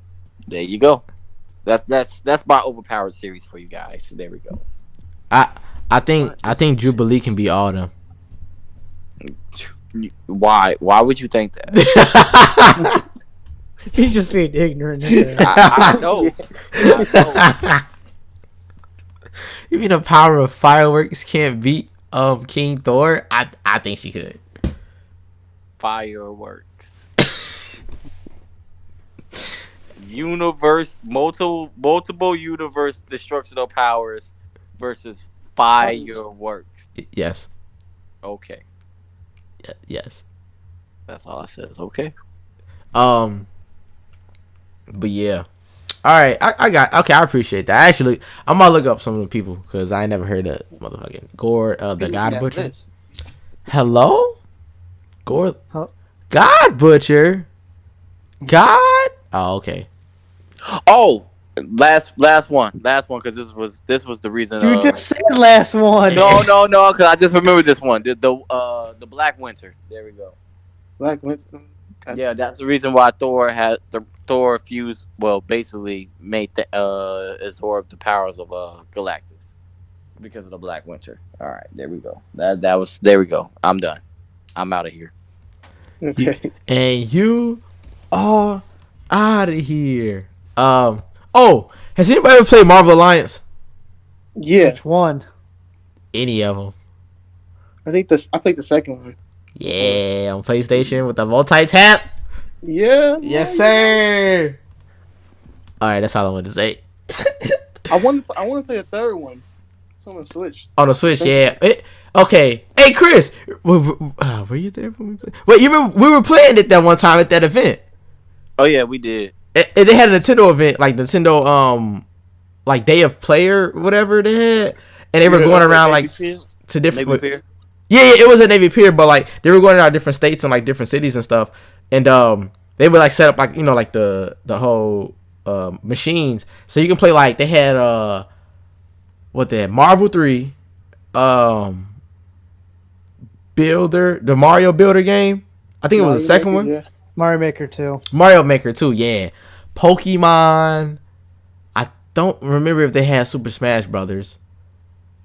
S2: there you go. That's my overpowered series for you guys. So there we go.
S1: I think Jubilee can be all of them.
S2: Why would you think that?
S3: He's just being ignorant.
S2: I know. I know.
S1: You mean the power of fireworks can't beat King Thor? I think she could.
S2: Fireworks. Multiple universe destructional powers versus fireworks.
S1: Yes.
S2: Okay.
S1: Yes.
S2: That's all I says. Okay.
S1: But yeah. All right, I appreciate that. Actually, I'm gonna look up some of the people because I ain't never heard of motherfucking Gore, the God Butcher. Hello, Gore, God Butcher, God. Oh, okay.
S2: Oh, last one, because this was the reason.
S3: You just said last one.
S2: No, because I just remembered this one. The Black Winter. There we go.
S4: Black Winter. Okay.
S2: Yeah, that's the reason why Thor fused. Well, basically made absorb the powers of Galactus because of the Black Winter. All right, there we go. There we go. I'm done. I'm out of here.
S4: Okay.
S1: And you are out of here. Oh, has anybody ever played Marvel Alliance?
S4: Yeah,
S3: Which one?
S1: Any of them?
S4: I played the second one.
S1: Yeah, on PlayStation with the multi-tap.
S4: Yeah.
S1: Yes, sir. All right, that's all I wanted to say.
S4: I want to play a third one. It's on the Switch.
S1: On the Switch, yeah. Okay. Hey, Chris, were you there when we played? Wait, you remember we were playing it that one time at that event?
S2: Oh yeah, we did.
S1: They had a Nintendo event, like Nintendo, like Day of Player, whatever they had, and they were going around like to different. Yeah, it was at Navy Pier, but like they were going around different states and like different cities and stuff, and they would like set up like like the whole machines, so you can play like they had what they had Marvel 3, Builder, the Mario Builder game. I think it was the second one.
S4: Yeah.
S3: Mario Maker 2.
S1: Mario Maker 2, yeah. Pokemon. I don't remember if they had Super Smash Brothers.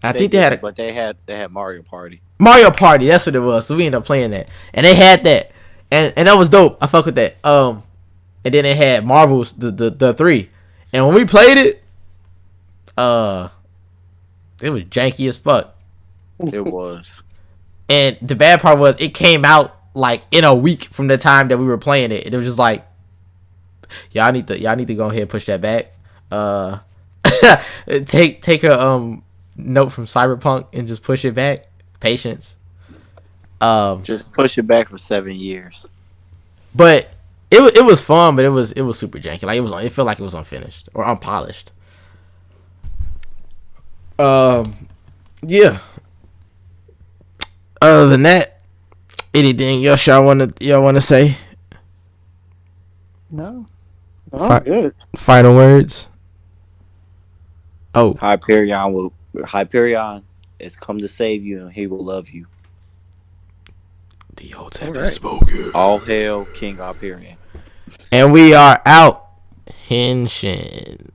S1: I think they had a
S2: but they had Mario Party.
S1: Mario Party. That's what it was. So we ended up playing that, and they had that, and that was dope. I fuck with that. And then they had Marvel's the 3, and when we played it, it was janky as fuck.
S2: It was.
S1: And the bad part was it came out like in a week from the time that we were playing it. And it was just like, y'all need to go ahead and push that back. Take a note from Cyberpunk and just push it back. Patience.
S2: Just push it back for 7 years.
S1: But it was fun, but it was super janky. Like it felt like it was unfinished or unpolished. Yeah. Other than that, anything else y'all wanna say?
S3: No.
S4: Oh, good.
S1: Final words. Oh,
S2: Hyperion is come to save you, and he will love you.
S1: the old have
S4: Alright.
S1: spoken.
S2: All hail King Hyperion.
S1: And we are out. Henshin.